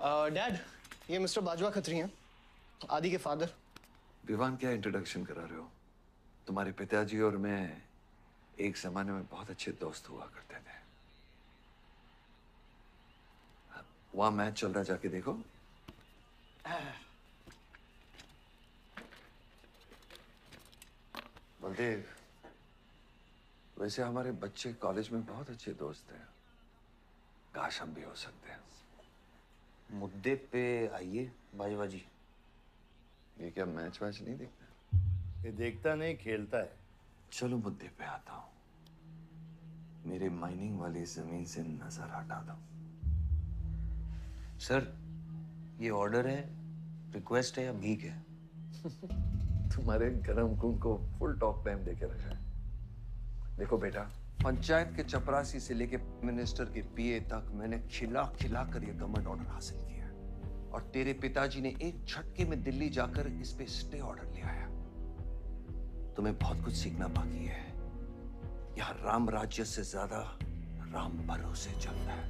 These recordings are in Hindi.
डैड, ये मिस्टर बाजवा खत्री हैं, आदि के फादर। विवान, क्या इंट्रोडक्शन करा रहे हो? तुम्हारे पिताजी और मैं एक जमाने में बहुत अच्छे दोस्त हुआ करते थे। वहां मैच चल रहा, जाके देखो। बलदेव, वैसे हमारे बच्चे कॉलेज में बहुत अच्छे दोस्त हैं। काश हम भी हो सकते हैं। मुद्दे पे आइए बाजवा जी। ये क्या मैच वैच नहीं देखता? ये देखता नहीं, खेलता है। चलो मुद्दे पे आता हूँ। मेरे माइनिंग वाली जमीन से नजर हटा दो। सर, ये ऑर्डर है, रिक्वेस्ट है या भीख है? तुम्हारे गरम खून को फुल टॉक टाइम देके रखा है। देखो बेटा, पंचायत के चपरासी से लेके मिनिस्टर के पीए तक मैंने खिला खिला कर ये गवर्नमेंट ऑर्डर हासिल किया है। और तेरे पिताजी ने एक झटके में दिल्ली जाकर इस पे स्टे ऑर्डर ले आया। तुम्हें बहुत कुछ सीखना बाकी है। यहाँ राम राज्य से ज्यादा राम भरोसे चलता है।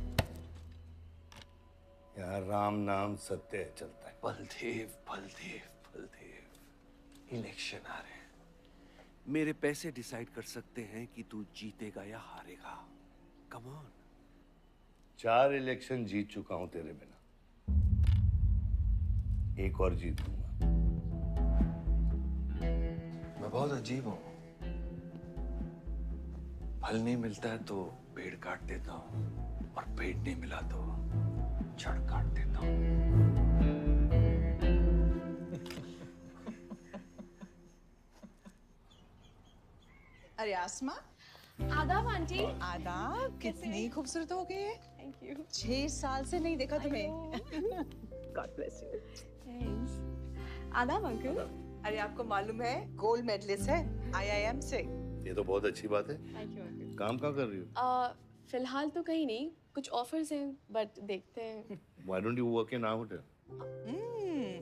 यहाँ राम नाम सत्य चलता है। बलदेव, बलदेव, बलदेव, इलेक्शन आ रहे हैं। मेरे पैसे डिसाइड कर सकते हैं कि तू जीतेगा या हारेगा। Come on. 4 इलेक्शन जीत चुका हूं तेरे बिना, एक और जीतूंगा। मैं बहुत अजीब हूं। फल नहीं मिलता है तो पेड़ काट देता हूं, और पेड़ नहीं मिला तो जड़ काट देता हूं। अरे आसमा, आदाब आंटी। आदाब। कितनी खूबसूरत हो गई है। Thank you. 6 साल से नहीं देखा तुम्हें। God bless you. थैंक्स। आदाब अंकल। अरे आपको मालूम है गोल्ड मेडलिस्ट है IIM से। ये तो बहुत अच्छी बात है। Thank you uncle. काम क्या कर रही हो? फिलहाल तो कहीं नहीं, कुछ ऑफर्स हैं बट देखते हैं। Why don't you work in our hotel?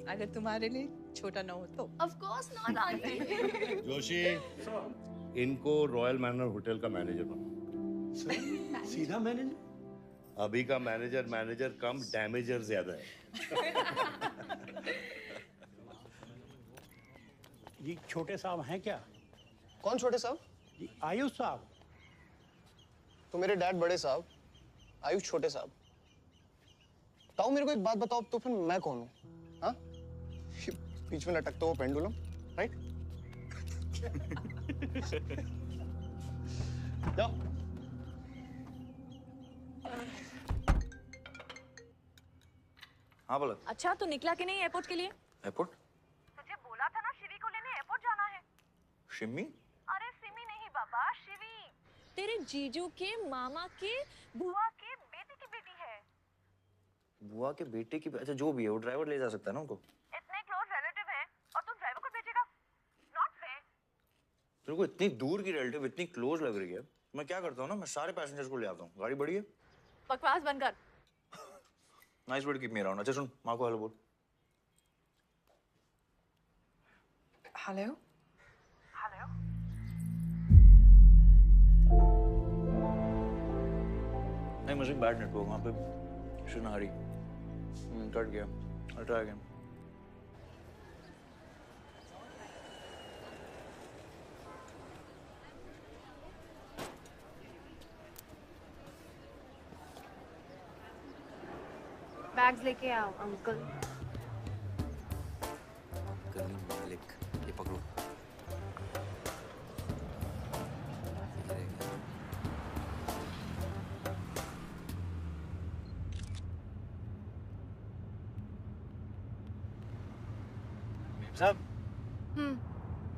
अगर तुम्हारे लिए छोटा ना हो तो। Of course not aunty. Joshi, इनको रॉयल मैनर होटल का मैनेजर बना। सीधा मैनेजर? अभी का मैनेजर कम डैमेजर ज्यादा है। जी छोटे साहब हैं क्या? कौन छोटे साहब? जी आयुष साहब। तो मेरे डैड बड़े साहब, आयुष छोटे साहब। ताऊ, मेरे को एक बात बताओ, तो फिर मैं कौन हूँ? हाँ? बीच में लटकता हुआ पेंडुलम, राइट? जाओ। हाँ बोला। अच्छा, तो निकला कि नहीं एयरपोर्ट के लिए? एयरपोर्ट? तुझे बोला था ना शिवी को लेने एयरपोर्ट जाना है। शिमी? अरे सिमी नहीं बाबा, शिवी तेरे जीजू के मामा के बुआ के बेटे की बेटी है। बुआ के बेटे की? अच्छा जो भी है, वो ड्राइवर ले जा सकता है ना उनको? इतने क्लोज रिलेटिव हैं और तुम ड्राइवर को भेजेगा? Not fair. तेरे को इतनी दूर की रिलेटिव इतनी क्लोज लग रही है। मैं क्या करता हूँ ना, मैं सारे पैसेंजर्स को ले आता हूँ। गाड़ी बड़ी है। बकवास बंद कर। Nice word, keep me around. अच्छा सुन, माँ को हेलो बोल। हेलो। हेलो। नहीं, मुझे बैड नेटवर्क वहाँ पे। शुनारी कट गया। I'll try again. बैग्स लेके आओ अंकल। गली मालिक, ये पकड़ो। सब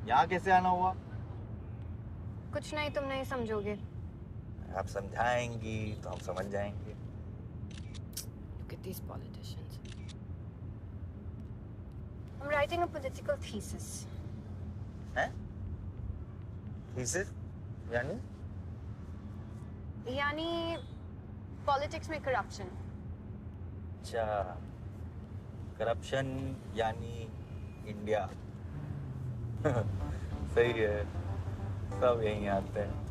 यहाँ कैसे आना हुआ? कुछ नहीं, तुम नहीं समझोगे। आप समझाएंगी तो हम समझ जाएंगे। Look at these politicians. I'm writing a political thesis. हैं? थीसिस? यानी? यानी पॉलिटिक्स में करप्शन। अच्छा, करप्शन यानी इंडिया। सही है, सब यहीं आते हैं।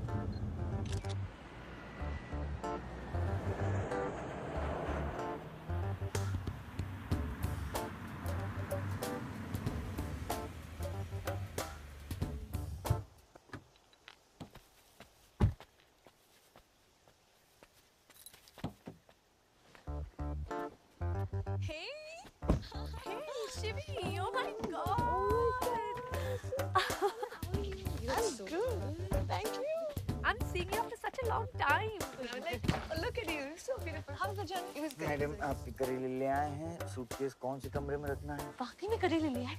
Hey, Shivi! Oh my God! I'm good. Thank you. I'm seeing you after such a long time. Look at you, so beautiful. How was the journey? It was good. Madam आप करेले ले आए हैं, सूटकेस कौन से कमरे में रखना है? वाकई में करेले ले आए?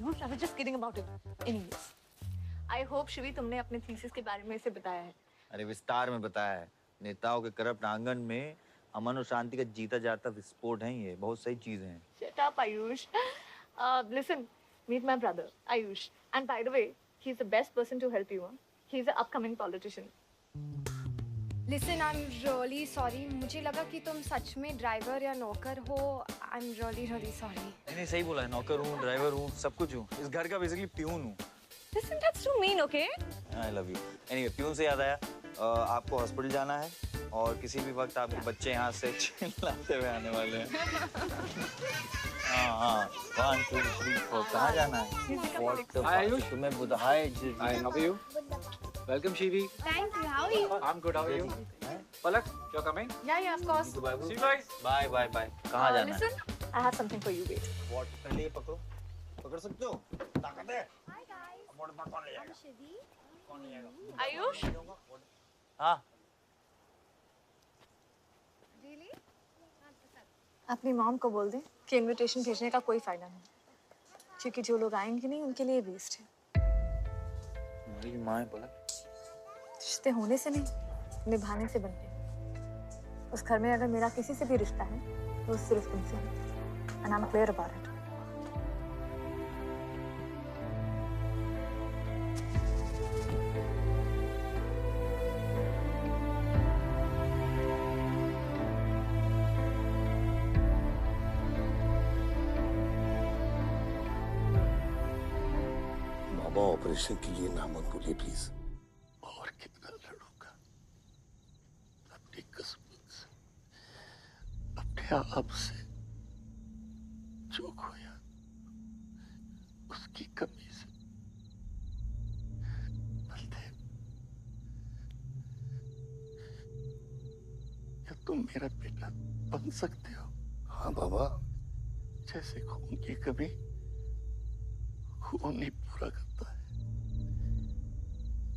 I was just kidding about it. Anyways, I hope Shivi तुमने अपने थीसिस के बारे में इसे बताया है. अरे विस्तार में बताया है. नेताओं के करप्ट आंगन में अमन और शांति का जीता जाता विस्फोट है ये. बहुत सही चीजें हैं. Shut up, Ayush. Listen, meet my brother, Ayush. And by the way, he's the best person to help you. Huh? He's an upcoming politician. Listen, I'm really sorry. मुझे लगा कि तुम सच में ड्राइवर या नौकर हो. I'm really sorry. नहीं सही बोला है. नौकर हूँ, ड्राइवर हूँ, सब कुछ हूँ. इस घर का बेसिकली प्यून हूँ. Listen, that's too mean, okay? I love you. Anyway, peon से याद आया. आपको हॉस्पिटल जाना है और किसी भी वक्त आपके बच्चे यहाँ से चिल्लाते हुए आने वाले हैं. हाँ 1 2 3 4 कहाँ जाना है? आयुष तुम्हें बुधाए. Hi, how are you? Welcome, Shivi. Thank you. How are you? I'm good. How are you? Palak, you're coming? Yeah, of course. See you guys. Bye bye bye. कहाँ जाना है? Listen, I have something for you, wait. What? पहले ये पकड़ो. पकड़ सकते हो? ताकत है. Hi guys. मोड़ पर कौन ले जाएगा? I'm Shivi. कौन ले जाएगा? Ayush? हाँ. Really? अपनी मॉम को बोल दे कि इनविटेशन भेजने का कोई फायदा नहीं, क्योंकि जो लोग आएंगे नहीं उनके लिए वेस्ट है. मेरी माँ है बोला. रिश्ते होने से नहीं, निभाने से बनते हैं. उस घर में अगर मेरा किसी से भी रिश्ता है तो सिर्फ तुमसे है. And I'm clear about it. Baba operation के लिए नामक बोलिए प्लीज. और कितना लड़ूंगा अपनी किस्मत से, अपने आप से. जो खोया उसकी कमी से. बलदेव, क्या तुम मेरा बेटा बन सकते हो? हाँ बाबा. जैसे खून की कमी खून नहीं पूरा करता है,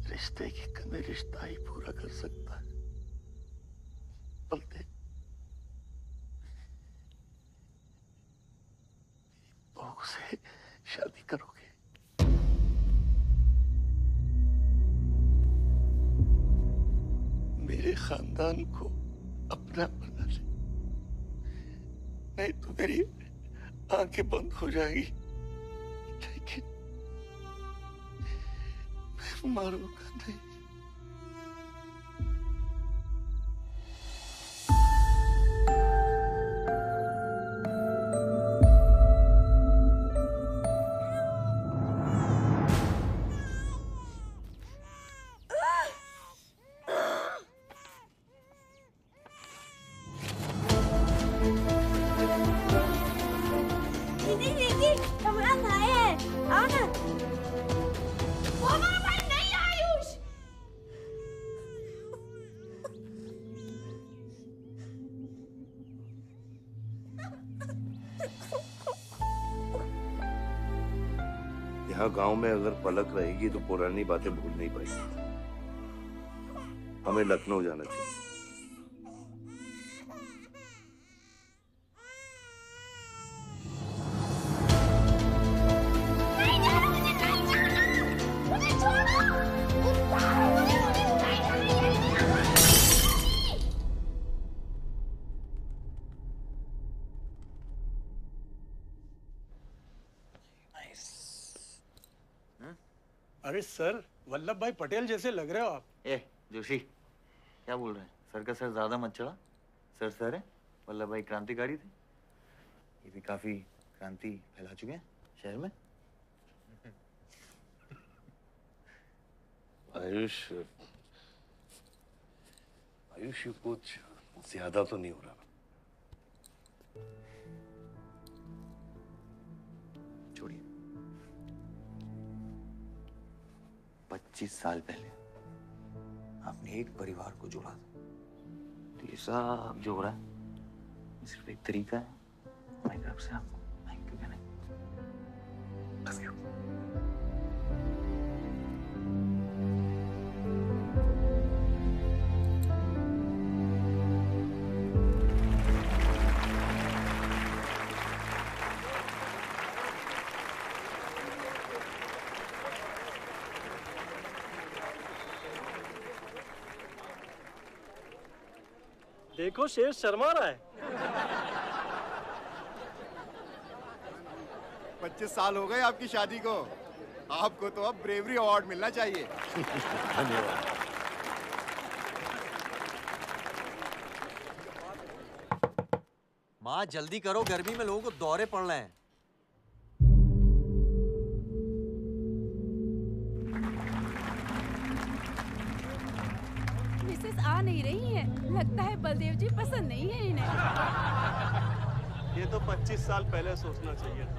रिश्ते की कमी रिश्ता ही पूरा कर सकता है. बलदेव, बहू से शादी करोगे? मेरे खानदान को अपना बना ले, नहीं तो मेरी आंखें बंद हो जाएगी. लेकिन मैं मारूंगा नहीं. दीदी, हमारा भाई है. आओ ना. वो हमारा भाई नहीं है, आयुष. यहाँ गांव में अगर पलक रहेगी तो पुरानी बातें भूल नहीं पाएगी. हमें लखनऊ जाना चाहिए. नहीं जाना, मुझे नहीं जाना. मुझे छोड़ो. अरे सर, वल्लभ भाई पटेल जैसे लग रहे हो आप. ए जोशी, क्या बोल रहे हैं? सर का सर ज्यादा मत चढ़ा. सर है. वल्लभ भाई क्रांतिकारी थे. ये भी काफी क्रांति फैला चुके हैं शहर में. आयुष, आयुष, ये कुछ ज्यादा तो नहीं हो रहा? छोड़िए. 25 साल पहले आपने एक परिवार को जोड़ा था. तो ये सब जो हो रहा है सिर्फ एक तरीका है हमारे तरफ से आपको थैंक यू कहने। Love you. देखो शेर शर्मा रहा है। 25 साल हो गए आपकी शादी को। आपको तो अब ब्रेवरी अवार्ड मिलना चाहिए। धन्यवाद। माँ जल्दी करो, गर्मी में लोगों को दौरे पड़ रहे हैं। मिसेस आ नहीं रही है, लगता है बलदेव जी पसंद नहीं है इन्हें। ये तो 25 साल पहले सोचना चाहिए था।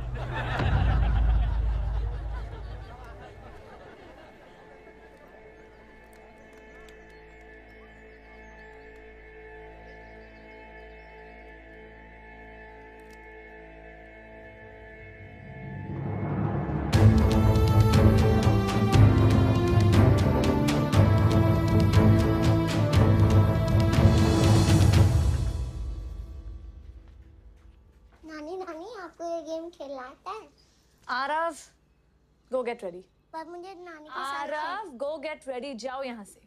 नानी नानी आपको ये गेम खेलना आता है? आरव, गो गेट रेडी। पर मुझे नानी के साथ आरव, गो गेट रेडी, जाओ यहाँ से।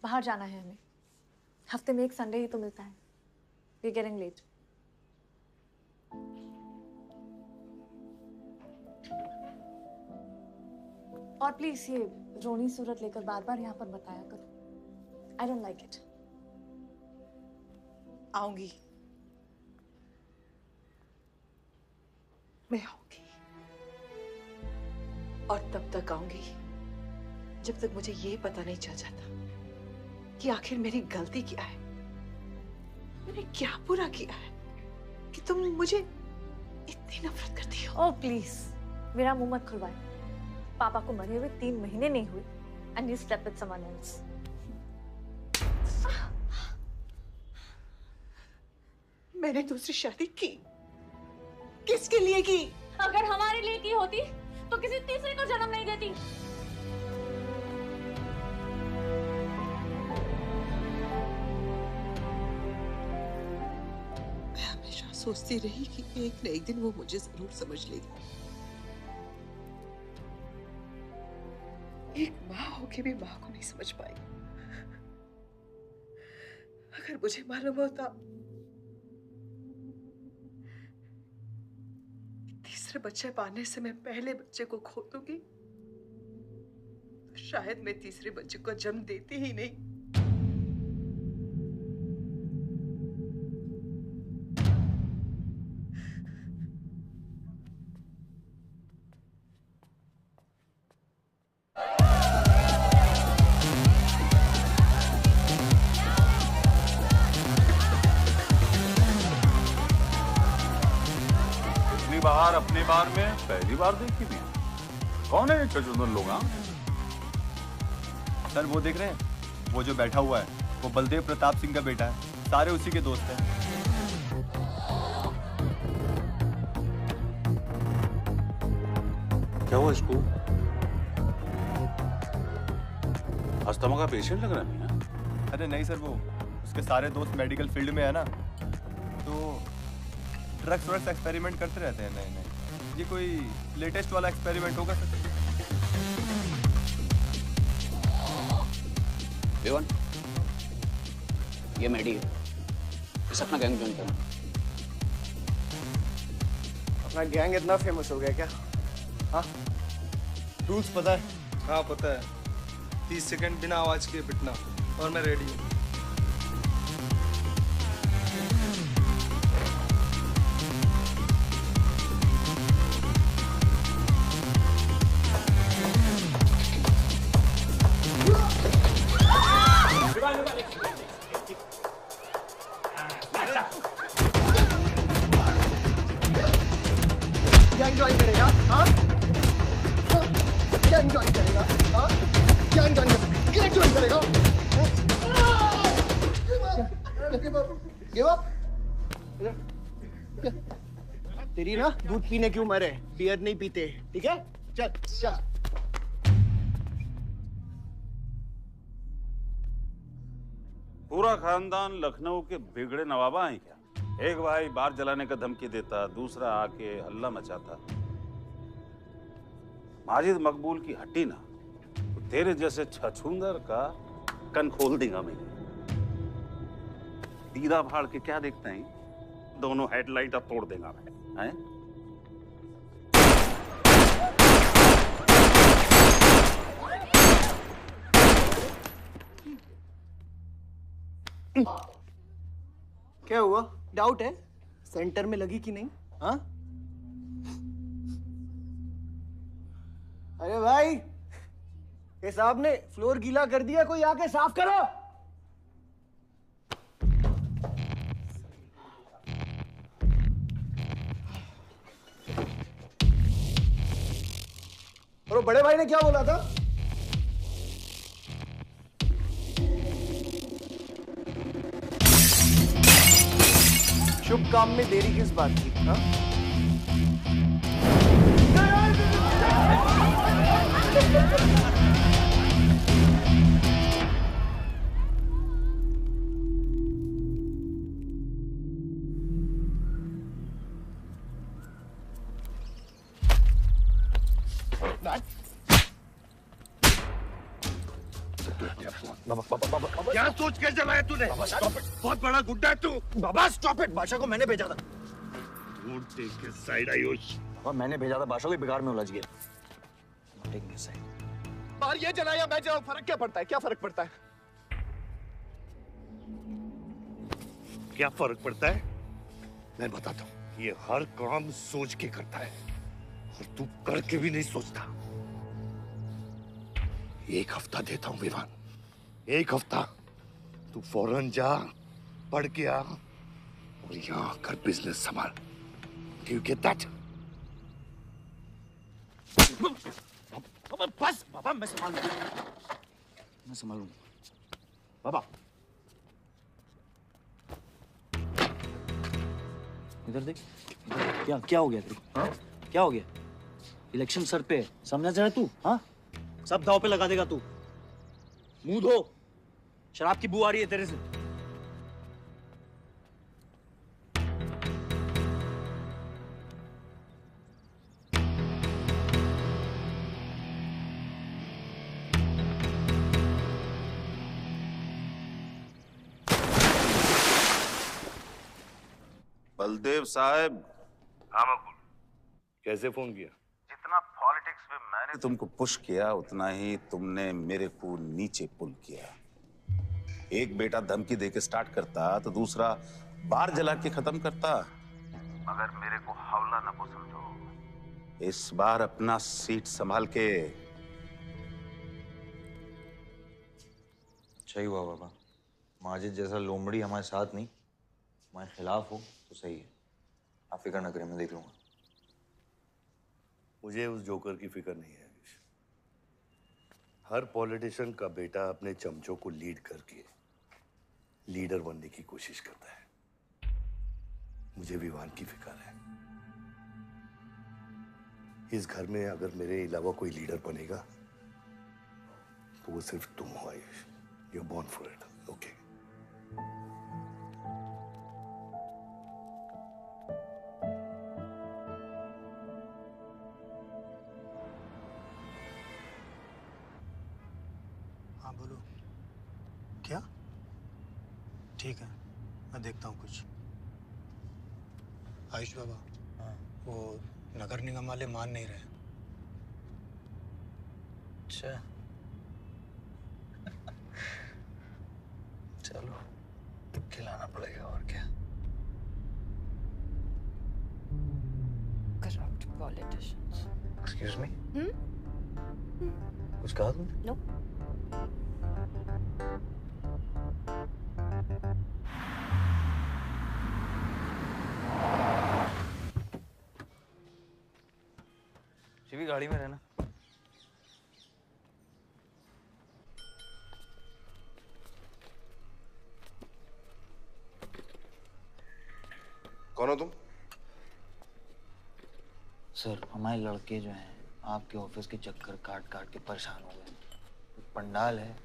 बाहर जाना है हमें। हफ्ते में एक संडे ही तो मिलता है। We getting late. और प्लीज ये रोनी सूरत लेकर बार बार यहाँ पर बताया करो। I don't like it. आऊंगी, मैं आऊंगी, और तब तक आऊंगी जब तक मुझे ये पता नहीं चल जाता कि आखिर मेरी गलती क्या है। मैंने क्या बुरा किया है कि तुम मुझे इतनी नफरत करती हो? ओह प्लीज, मेरा मुंह मत खुलवाए। पापा को मरे हुए 3 महीने नहीं हुए and you slept with someone else. मैंने दूसरी शादी की, किसके लिए की? अगर हमारे लिए की होती तो किसी तीसरे को जन्म नहीं देती। मैं हमेशा सोचती रही कि एक न एक दिन वो मुझे जरूर समझ लेगी। एक माँ होके भी माँ को नहीं समझ पाई। अगर मुझे मालूम होता तीसरे बच्चे पाने से मैं पहले बच्चे को खो दूंगी, तो शायद मैं तीसरे बच्चे को जन्म देती ही नहीं। बाहर अपनी बार में पहली बार देखी भी। कौन है ये चचुंदर लोग? सर वो देख रहे हैं, वो जो बैठा हुआ है वो बलदेव प्रताप सिंह का बेटा है। सारे उसी के दोस्त हैं। क्या हुआ इसको? अस्थमा का पेशेंट लग रहा है ना? अरे नहीं सर, वो उसके सारे दोस्त मेडिकल फील्ड में है ना, तो ड्रग्स एक्सपेरिमेंट करते रहते हैं नए नए। ये कोई लेटेस्ट वाला एक्सपेरिमेंट होगा सर? विवन, ये मेडी है, इस अपना गैंग ज्वाइन करना। अपना गैंग इतना फेमस हो गया क्या? हाँ, रूल्स पता है? हाँ पता है। 30 सेकंड बिना आवाज के पिटना, और मैं रेडी हूँ। गैंग ज्वाइन करेगा? हाँ, गैंग ज्वाइन करेगा? हाँ, गैंग ज्वाइन करेगा? Give up. तेरी ना दूध पीने की उम्र है, बियर नहीं पीते, ठीक है? चल चल। पूरा खानदान लखनऊ के बिगड़े नवाबा हैं क्या? एक भाई बार जलाने का धमकी देता, दूसरा आके हल्ला मचाता। माजिद मकबूल की हट्टी ना तो तेरे जैसे छछूंदर का कन खोल देगा मैं। दीदा फाड़ के क्या देखते हैं? दोनों हेडलाइट अब तोड़ देगा मैं, हैं? क्या हुआ? डाउट है सेंटर में लगी कि नहीं? हाँ? अरे भाई, ये साहब ने फ्लोर गीला कर दिया, कोई आके साफ करो। और वो बड़े भाई ने क्या बोला था? शुभ काम में देरी किस बात की? हाँ? क्या सोच के जलाया तूने? बहुत बड़ा गुड्डा है तू। बाबा स्टॉप इट, बादशाह को मैंने भेजा था। Don't take a side, Ayush. और मैंने भेजा था, बादशाह को बिगाड़ में उलझ गया। Taking a side। बाहर ये जलाया मैं जलाऊं, फर्क क्या पड़ता है? क्या फर्क पड़ता है? क्या फर्क पड़ता है? मैं बताता हूँ। ये हर काम सोच के करता है और तू करके भी नहीं सोचता। एक हफ्ता देता हूँ विवान, एक हफ्ता। तू फौरन जा, पढ़ के आ और यहाँ आकर बिजनेस संभाल। Do you get that? बस बाबा, मैं संभालूंगा। बाबा इधर देख, क्या क्या हो गया तेरे को? हाँ? क्या हो गया? इलेक्शन सर पे, समझा जा रहा तू? हाँ, सब दाव पे लगा देगा तू। मुंह धो, शराब की बू आ रही है तेरे से। बलदेव साहब। हाँ मकबूल, कैसे फोन किया? जितना पॉलिटिक्स में मैंने तुमको पुश किया, उतना ही तुमने मेरे को नीचे पुल किया। एक बेटा धमकी देके स्टार्ट करता तो दूसरा बार जला के खत्म करता। मगर मेरे को हवला ना को समझो। इस बार अपना सीट संभाल के। अच्छा ही हुआ बाबा, माजिद जैसा लोमड़ी हमारे साथ नहीं, हमारे खिलाफ हो तो सही है। आप फिक्र ना करें, मैं देख लूंगा। मुझे उस जोकर की फिक्र नहीं है। हर पॉलिटिशियन का बेटा अपने चमचों को लीड करके लीडर बनने की कोशिश करता है। मुझे विवान की फिक्र है। इस घर में अगर मेरे अलावा कोई लीडर बनेगा तो वो सिर्फ तुम हो Ayush. You are born for it, okay? हाँ बोलो। क्या? ठीक है, मैं देखता हूँ कुछ। आयुष बाबा, वो नगर निगम वाले मान नहीं रहे। अच्छा चलो, खिलाना पड़ेगा और क्या। Corrupt politicians. Excuse me? कुछ कहा तुमने? No. शिवी गाड़ी में रहना। हो तुम? सर हमारे लड़के जो हैं आपके ऑफिस के चक्कर काट काट के परेशान हो गए। पंडाल है,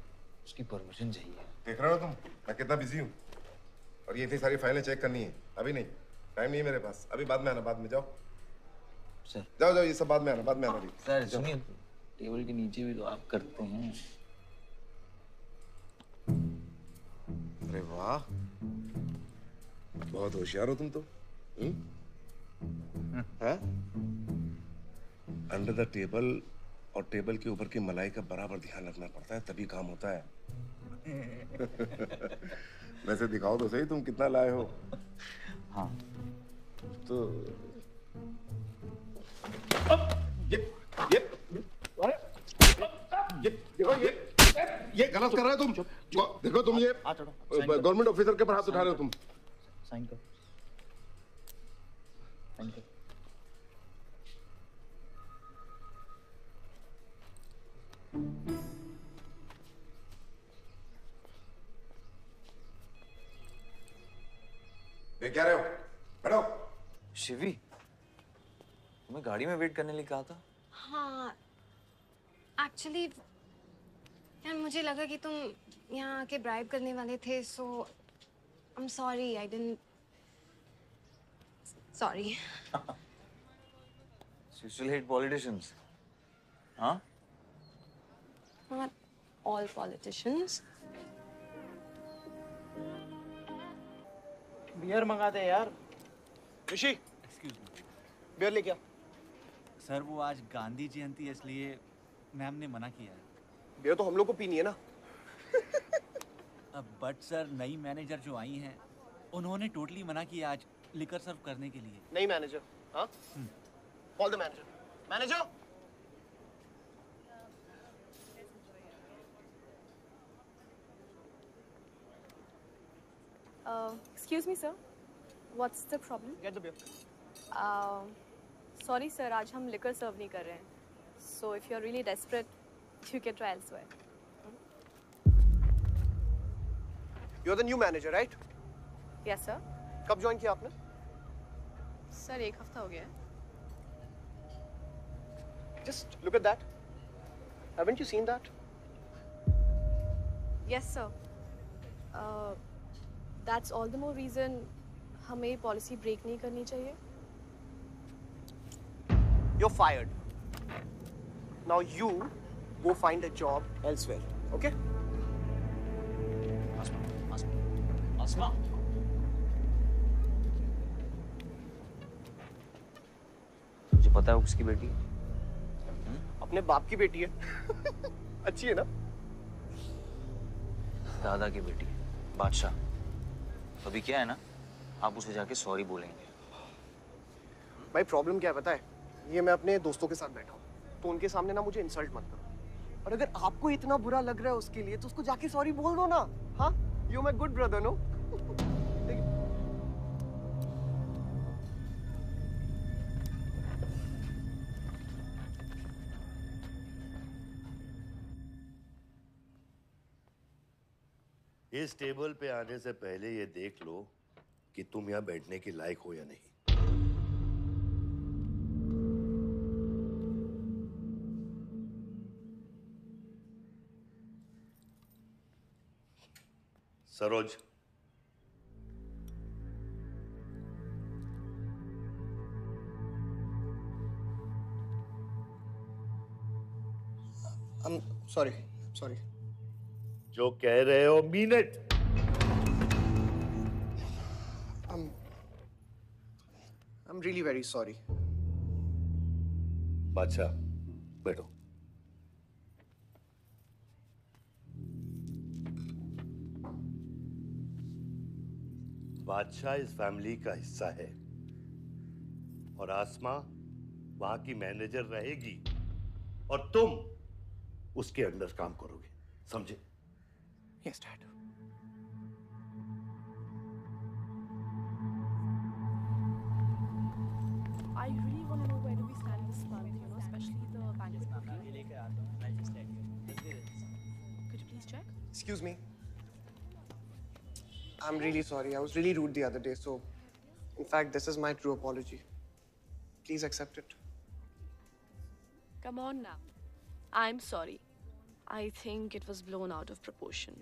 उसकी परमिशन चाहिए। देख रहे हो तुम मैं कितना बिजी हूँ, और ये इतनी सारी फाइलें चेक करनी है। अभी नहीं, टाइम नहीं है मेरे पास। अभी बाद में आना, बाद में जाओ सर। जाओ जाओ, ये सब बाद में आना, बाद में आना। सर सुनिए, टेबल के नीचे भी तो आप करते हैं। अरे वाह, बहुत होशियार हो तुम तो। हैं? अंडर द टेबल और टेबल के ऊपर की मलाई का बराबर ध्यान रखना पड़ता है, तभी काम होता है। वैसे दिखाओ तो सही तुम कितना लाए हो। हाँ तो ये गलत कर रहे हो तुम। देखो तुम ये गवर्नमेंट ऑफिसर के ऊपर हाथ उठा रहे हो तुम। साइन करो, साइन करो। ये क्या रहे हो? बैठो। शिवी, तुम्हें गाड़ी में वेट करने लिए कहा था। हाँ, एक्चुअली यार मुझे लगा कि तुम यहाँ आके ब्राइब करने वाले थे, so I am sorry, I didn't, sorry. You still hate politicians, huh? Not all politicians. Beer मंगा दे यार। ऋषि, एक्सक्यूज मी। बियर ले क्या? सर वो आज गांधी जयंती है, इसलिए मैम ने मना किया है। बियर तो हम लोग को पीनी है ना। बट सर नई मैनेजर जो आई हैं उन्होंने टोटली मना किया आज लिकर सर्व करने के लिए। नई मैनेजर? हाँ? Call the manager. Manager? Excuse me, sir. What's the problem? Get the beer. Sorry, sir. आज हम liquor serve नहीं कर रहे हैं. So if you're really desperate, you can try elsewhere. You're the new manager, right? Yes, sir. कब ज्वाइन किया आपने? Sir, 1 हफ्ता हो गया है. Just look at that. Haven't you seen that? Yes, sir. That's all the more reason हमें policy break नहीं करनी चाहिए. You're fired. Now you go find a job elsewhere, okay? आसमा। तुझे पता है वो किसकी बेटी है? अपने बाप की बेटी है। अच्छी है ना? दादा की बेटी है, बादशाह। तो अभी क्या है ना, आप उसे जाके सॉरी बोलेंगे। भाई प्रॉब्लम क्या है पता है? ये मैं अपने दोस्तों के साथ बैठा हूँ, तो उनके सामने ना मुझे इंसल्ट मत करो। और अगर आपको इतना बुरा लग रहा है उसके लिए, तो उसको जाके सॉरी बोल दो ना। हाँ? You my good brother, no? इस टेबल पे आने से पहले ये देख लो कि तुम यहाँ बैठने के लायक हो या नहीं। सरोज, सॉरी। जो कह रहे हो mean it. I'm really very sorry. बादशाह, बैठो। बादशाह इस फैमिली का हिस्सा है और आसमा वहां की मैनेजर रहेगी और तुम उसके अंडर काम करोगे, समझे? Yes, Dad. I really want to know where do we stand this month, you know, especially the bank booking. Could you please check? Excuse me. I'm really sorry. I was really rude the other day, so In fact, this is my true apology. Please accept it. Come on now. I'm sorry. I think it was blown out of proportion.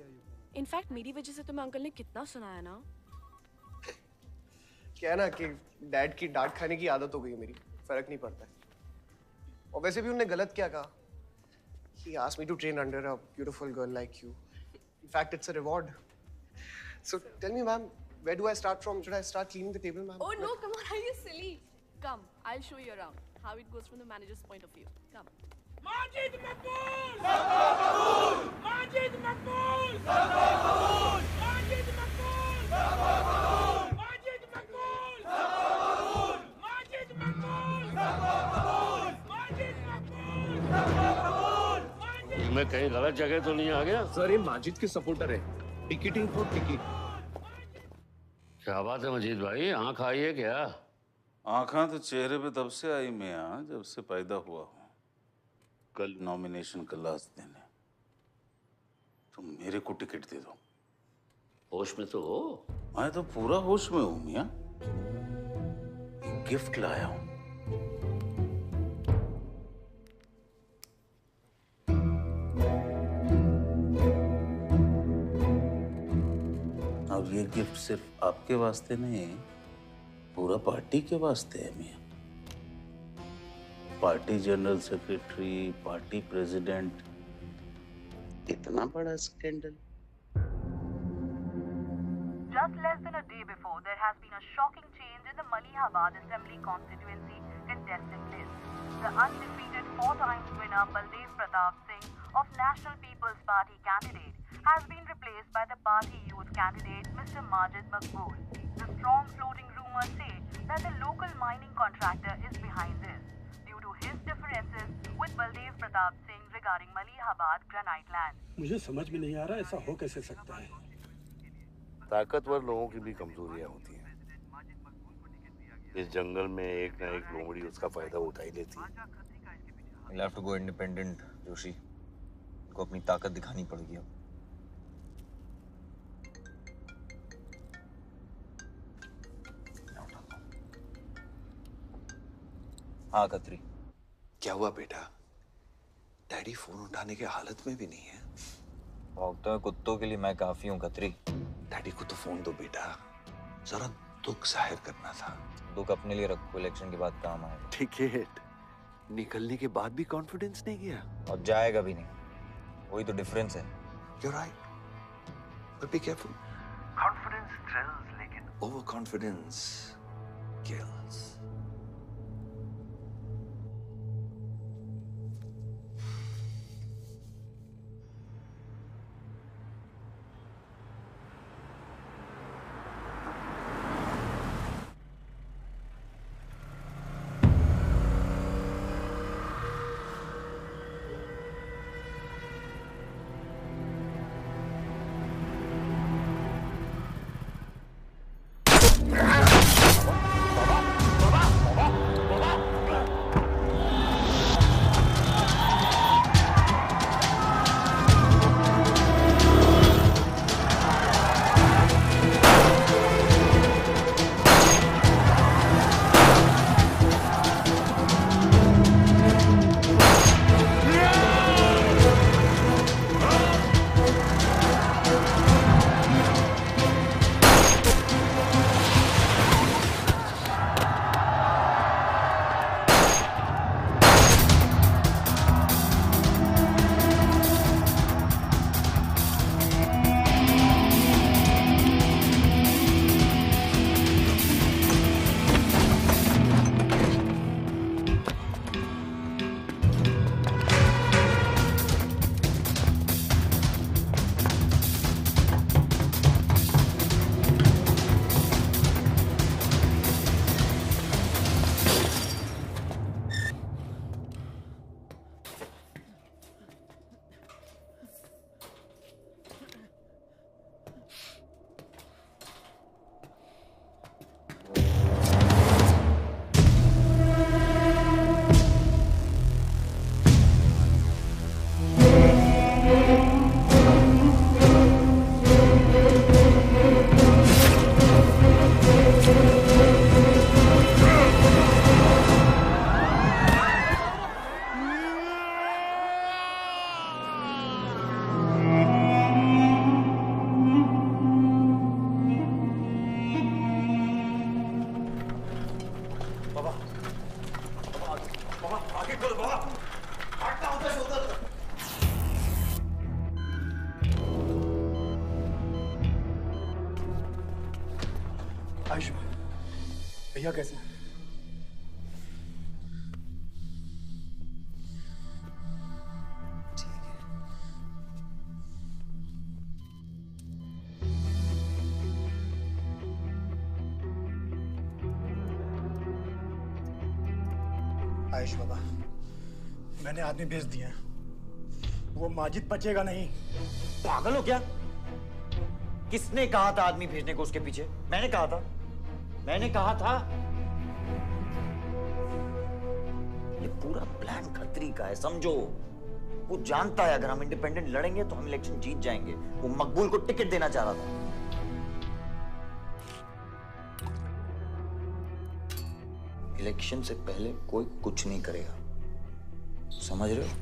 In fact, मेरी वजह से तुम्हें अंकल ने कितना सुनाया ना? क्या है ना कि डैड की डांट खाने की आदत हो गई है मेरी, फर्क नहीं पड़ता है। और वैसे भी उन्होंने गलत क्या कहा? He asked me to train under a beautiful girl like you. In fact, it's a reward. So tell me, ma'am, where do I start from? Should I start cleaning the table, ma'am? Oh no, come on, are you silly? Come, I'll show you around how it goes from the manager's point of view. Come. Majid Maqbool! Maqbool! Majid Maqbool! Maqbool! Majid Maqbool! Maqbool! Majid Maqbool! Maqbool! Majid Maqbool! Maqbool! Majid Maqbool! Maqbool! मैं कहीं गलत जगह तो नहीं आ गया? सर ये माजिद के सपोर्टर है। Ticketing for ticket. क्या बात है मजीद भाई, आंख आई है क्या? आंखें तो चेहरे पे तब से आई मियां जब से पैदा हुआ हूँ। कल नॉमिनेशन का लास्ट दिन है, तुम मेरे को टिकट दे दो। होश में तो हो? मैं तो पूरा होश में हूँ मियां। गिफ्ट लाया हूँ। अब ये गिफ्ट सिर्फ आपके वास्ते नहीं, पूरा पार्टी के वास्ते है मियां। Party general secretary, party president, इतना बड़ा scandal. Just less than a day before, there has been a shocking change in the Malihabad Assembly constituency contestant list. The undefeated 4 times winner Baldev Pratap Singh of National People's Party candidate has been replaced by the party youth candidate Mr. Majid Maqbool. The strong floating rumors say that the local mining contractor is behind this due to his differences with Baldev Pratap Singh regarding Malihabad granite land. मुझे समझ में नहीं आ रहा ऐसा हो कैसे सकता है। ताकतवर लोगों की भी कमजोरियां होती हैं। इस जंगल में एक ना एक लोमड़ी उसका फायदा उठा ही लेती है। You'll have to go independent, Joshi. उनको अपनी ताकत दिखानी पड़ेगी अब। हाँ कतरी। क्या हुआ बेटा? डैडी फोन उठाने के हालत में भी नहीं है। भौंकते हुए कुत्तों के लिए मैं काफी हूँ कतरी। डैडी को तो फोन दो बेटा, जरा दुख जाहिर करना था। दुख अपने लिए रखो, इलेक्शन के बाद काम आएगा। टिकट निकलने के बाद भी कॉन्फिडेंस नहीं गया और जाएगा भी नहीं, वही तो डिफरेंस है। You're right, but be careful. Confidence thrills, लेकिन overconfidence kills. भैया कैसे हैं? आयुष बाबा, मैंने आदमी भेज दिए हैं। वो माजिद बचेगा नहीं। पागल हो क्या? किसने कहा था आदमी भेजने को उसके पीछे? मैंने कहा था। ये पूरा प्लान खतरी का है, समझो। वो जानता है अगर हम इंडिपेंडेंट लड़ेंगे तो हम इलेक्शन जीत जाएंगे। वो मकबूल को टिकट देना चाह रहा था। इलेक्शन से पहले कोई कुछ नहीं करेगा, समझ रहे हो?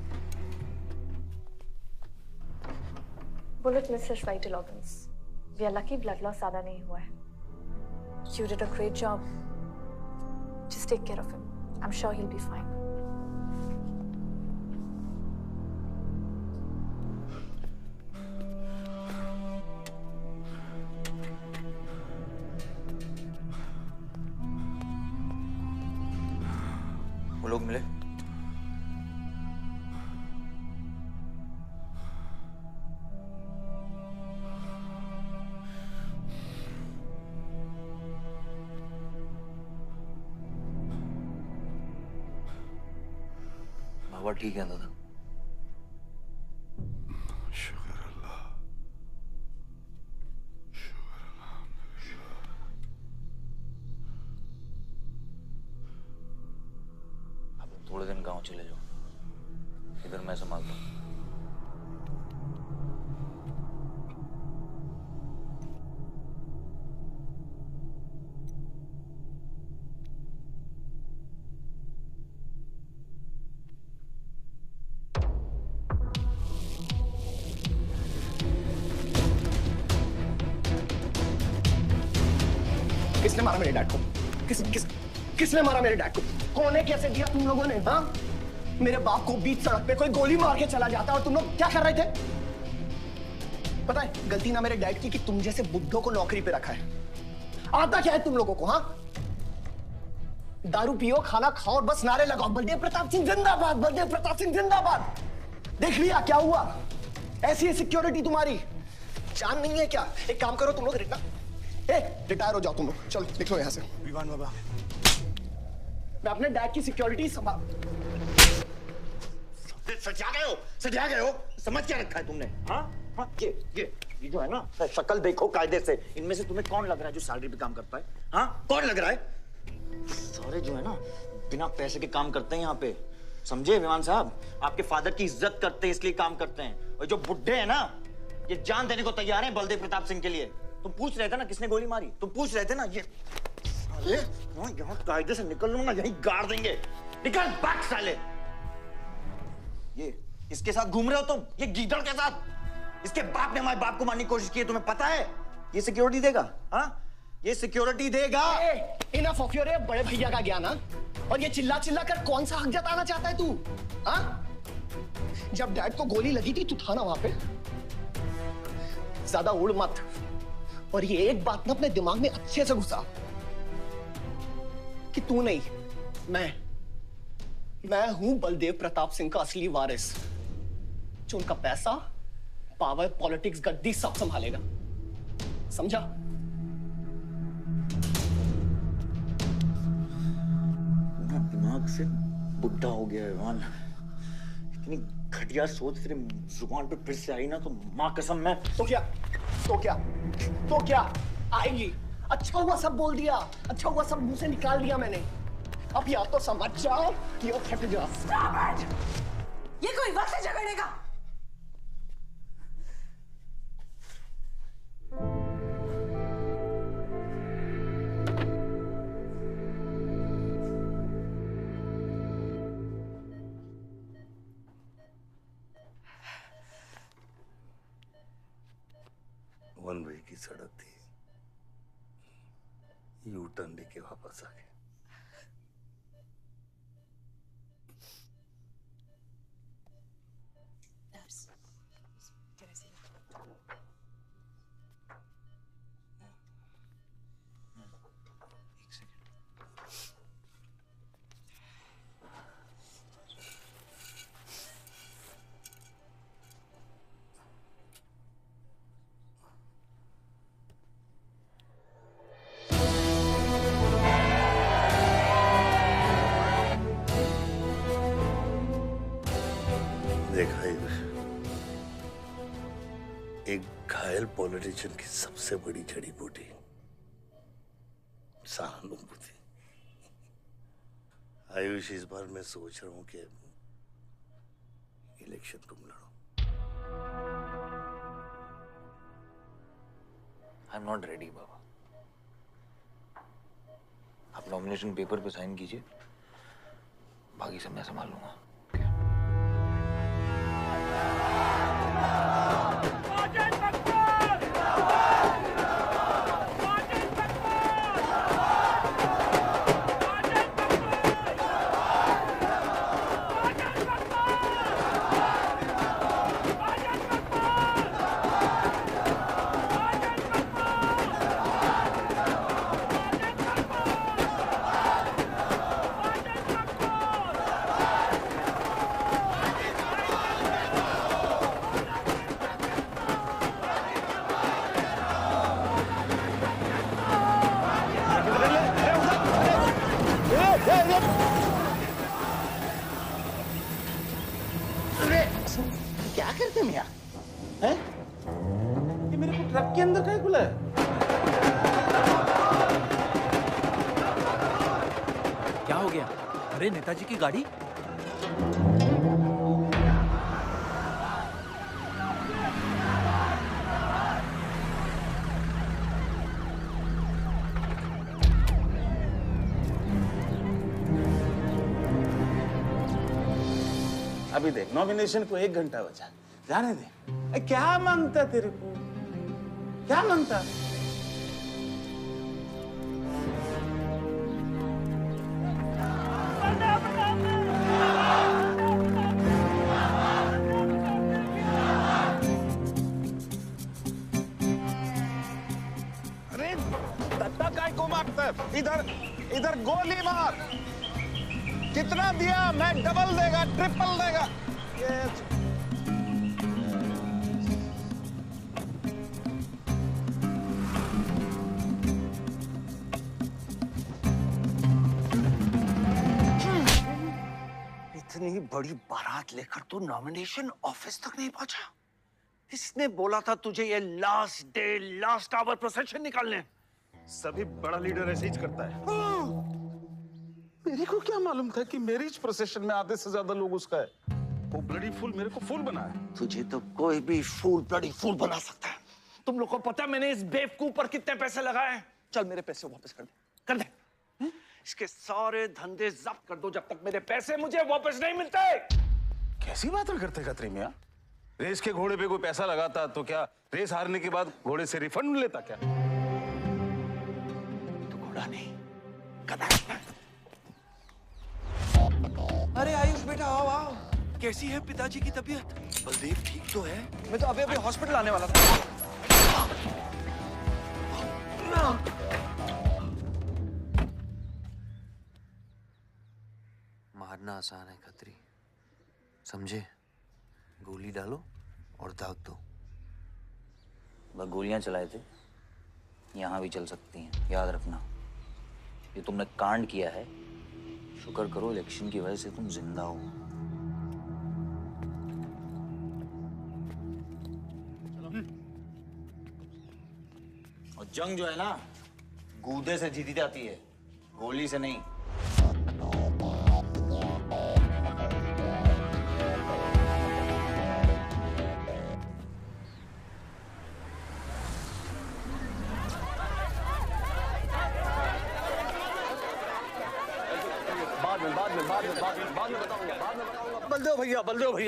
Bullet misses vital organs. We are lucky blood loss ज्यादा नहीं हुआ है। You did a great job. Just take care of him. I'm sure he'll be fine. वो लोग मिले? बाबा ठीक है दादा? शुक्र अल्लाह, अब थोड़े दिन गांव चले जाओ, इधर मैं संभालता हूँ। किसने मारा मेरे डैड को? किसने मारा मेरे डैड को? कौन है? कैसे किया तुम लोगों ने? हाँ, मेरे बाप को बीच सड़क पे कोई गोली मार के चला जाता और तुम लोग क्या कर रहे थे? पता है गलती ना मेरे डैड की कि तुम जैसे बुड्ढों को नौकरी पे रखा है। आता क्या है तुम लोगों को? हाँ, दारू पियो, खाना खाओ और बस नारे लगाओ, बलदेव प्रताप सिंह जिंदाबाद, बलदेव प्रताप सिंह जिंदाबाद। देख लिया क्या हुआ? ऐसी है सिक्योरिटी तुम्हारी? जान नहीं है क्या? एक काम करो तुम लोग, रिटायर हो जाओ तुम लोग, चलो निकलो यहाँ से। विवान बाबा, मैं अपने डैड की सिक्योरिटी संभाल। सजा गए हो, समझ क्या रखा है तुमने? हाँ हाँ, ये जो है ना, शक्ल देखो कायदे से। इनमें से तुम्हें कौन लग रहा है जो सैलरी पे काम करता है? हाँ, कौन लग रहा है? सारे जो है ना बिना पैसे के काम करते हैं यहाँ पे, समझे विमान साहब? आपके फादर की इज्जत करते हैं इसलिए काम करते हैं। और जो बुड्ढे हैं ना, ये जान देने को तैयार हैं बलदेव प्रताप सिंह के लिए। तुम पूछ रहे थे ना किसने गोली मारी? तुम पूछ रहे थे ना? ये साले यहाँ कायदे से निकल लूंगा, यहीं गाड़ देंगे। निकल भाग साले। ये इसके साथ घूम रहे हो तुम, ये गीदड़ के साथ। इसके बाप ने हमारे बाप को मारने की कोशिश की है, तुम्हें पता है? ये सिक्योरिटी देगा? हाँ, ये सिक्योरिटी देगा। इनफ ऑफ योर बड़े भैया का ज्ञान। और ये चिल्ला चिल्ला कर कौन सा हक जताना चाहता है तू? हाँ, जब डैड को गोली लगी थी तू था ना वहां पे? ज्यादा उड़ मत। और ये एक बात ना अपने दिमाग में अच्छे से घुसा कि तू नहीं, मैं हूं बलदेव प्रताप सिंह का असली वारिस, जो उनका पैसा, पावर, पॉलिटिक्स, गद्दी सब संभालेगा। समझा? दिमाग से बुढ़ा हो गया है मान। इतनी घटिया सोच तेरे जुबान पे फिर से आई ना तो माँ कसम मैं तो क्या आएगी? अच्छा हुआ सब बोल दिया, अच्छा हुआ सब मुंह से निकाल दिया मैंने। अब या तो समझ जाओ या फट जाओ। ये कोई वक्त है झगड़ने का? वन वे की सड़क थी, यू टर्न लेके वापस आ गए। देखा एक घायल पॉलिटिशियन की सबसे बड़ी जड़ी बूटी सहानुभूति। आयुष, इस बार मैं सोच रहा हूं कि इलेक्शन तुम लड़ो। आई एम नॉट रेडी बाबा। आप नॉमिनेशन पेपर पे साइन कीजिए, बाकी सब मैं संभालूंगा। क्या करते मियां? हैं? ये मेरे को ट्रक के अंदर क्या खुला है? क्या हो गया? अरे नेताजी की गाड़ी। अभी देख, नॉमिनेशन को 1 घंटा बचा, जाने दे। क्या मांगता तेरे को? क्या मांगता? अरे दत्ता काय को मारता है? इधर गोली मार। कितना दिया? मैं डबल देगा, ट्रिपल देगा। इतनी बड़ी बारात लेकर तू नॉमिनेशन ऑफिस तक नहीं पहुंचा? इसने बोला था तुझे ये last day last hour procession निकालने। सभी बड़ा लीडर ऐसे ही करता है। मेरे को क्या मालूम था कि मैरिज प्रोसेशन में आधे से ज्यादा लोग उसका है। वो ब्लडी फूल मेरे को फूल बना है। तुझे तो कोई भी फूल ब्लडी फूल बना सकता है। तुम लोग को पता है मैंने इस बेवकूफ पर कितने पैसे लगाए हैं? चल मेरे पैसे वापस कर दे, कर दे। इसके सारे धंधे जब्त कर दो जब तक मेरे पैसे मुझे वापस नहीं मिलते। कैसी बातें करते खतरी मियां? रेस के घोड़े पे कोई पैसा लगाता तो क्या रेस हारने के बाद घोड़े से रिफंड लेता क्या? तो घोड़ा नहीं, गधा। अरे आयुष बेटा, आओ आओ। कैसी है पिताजी की तबीयत? बलदेव ठीक तो है? मैं तो अभी हॉस्पिटल आने वाला था। मारना आसान है खत्री, समझे? गोली डालो और दाग दो। वह गोलियां चलाए थे, यहां भी चल सकती हैं, याद रखना। ये तुमने कांड किया है, शुक्र करो इलेक्शन की वजह से तुम जिंदा हो। और जंग जो है ना, गूदे से जीती जाती है, गोली से नहीं।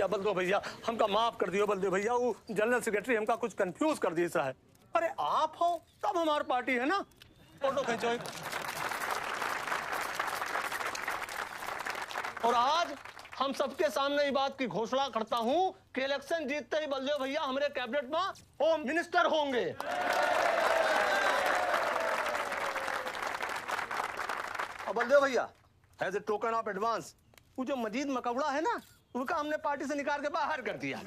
बलदेव भैया हमका माफ कर दियो। बलदेव भैया, वो जनरल सेक्रेटरी हमका कुछ कंफ्यूज कर दिया है। अरे आप हो तब हमारी पार्टी है ना। फोटो खींचो। और आज हम सबके सामने ये बात की घोषणा करता हूं कि इलेक्शन जीतते ही बलदेव भैया हमारे कैबिनेट में होम मिनिस्टर होंगे। और बलदेव भैया, as a token of advance, वो जो मजीद मकबड़ा है ना, उसका हमने पार्टी से निकाल के बाहर कर दिया।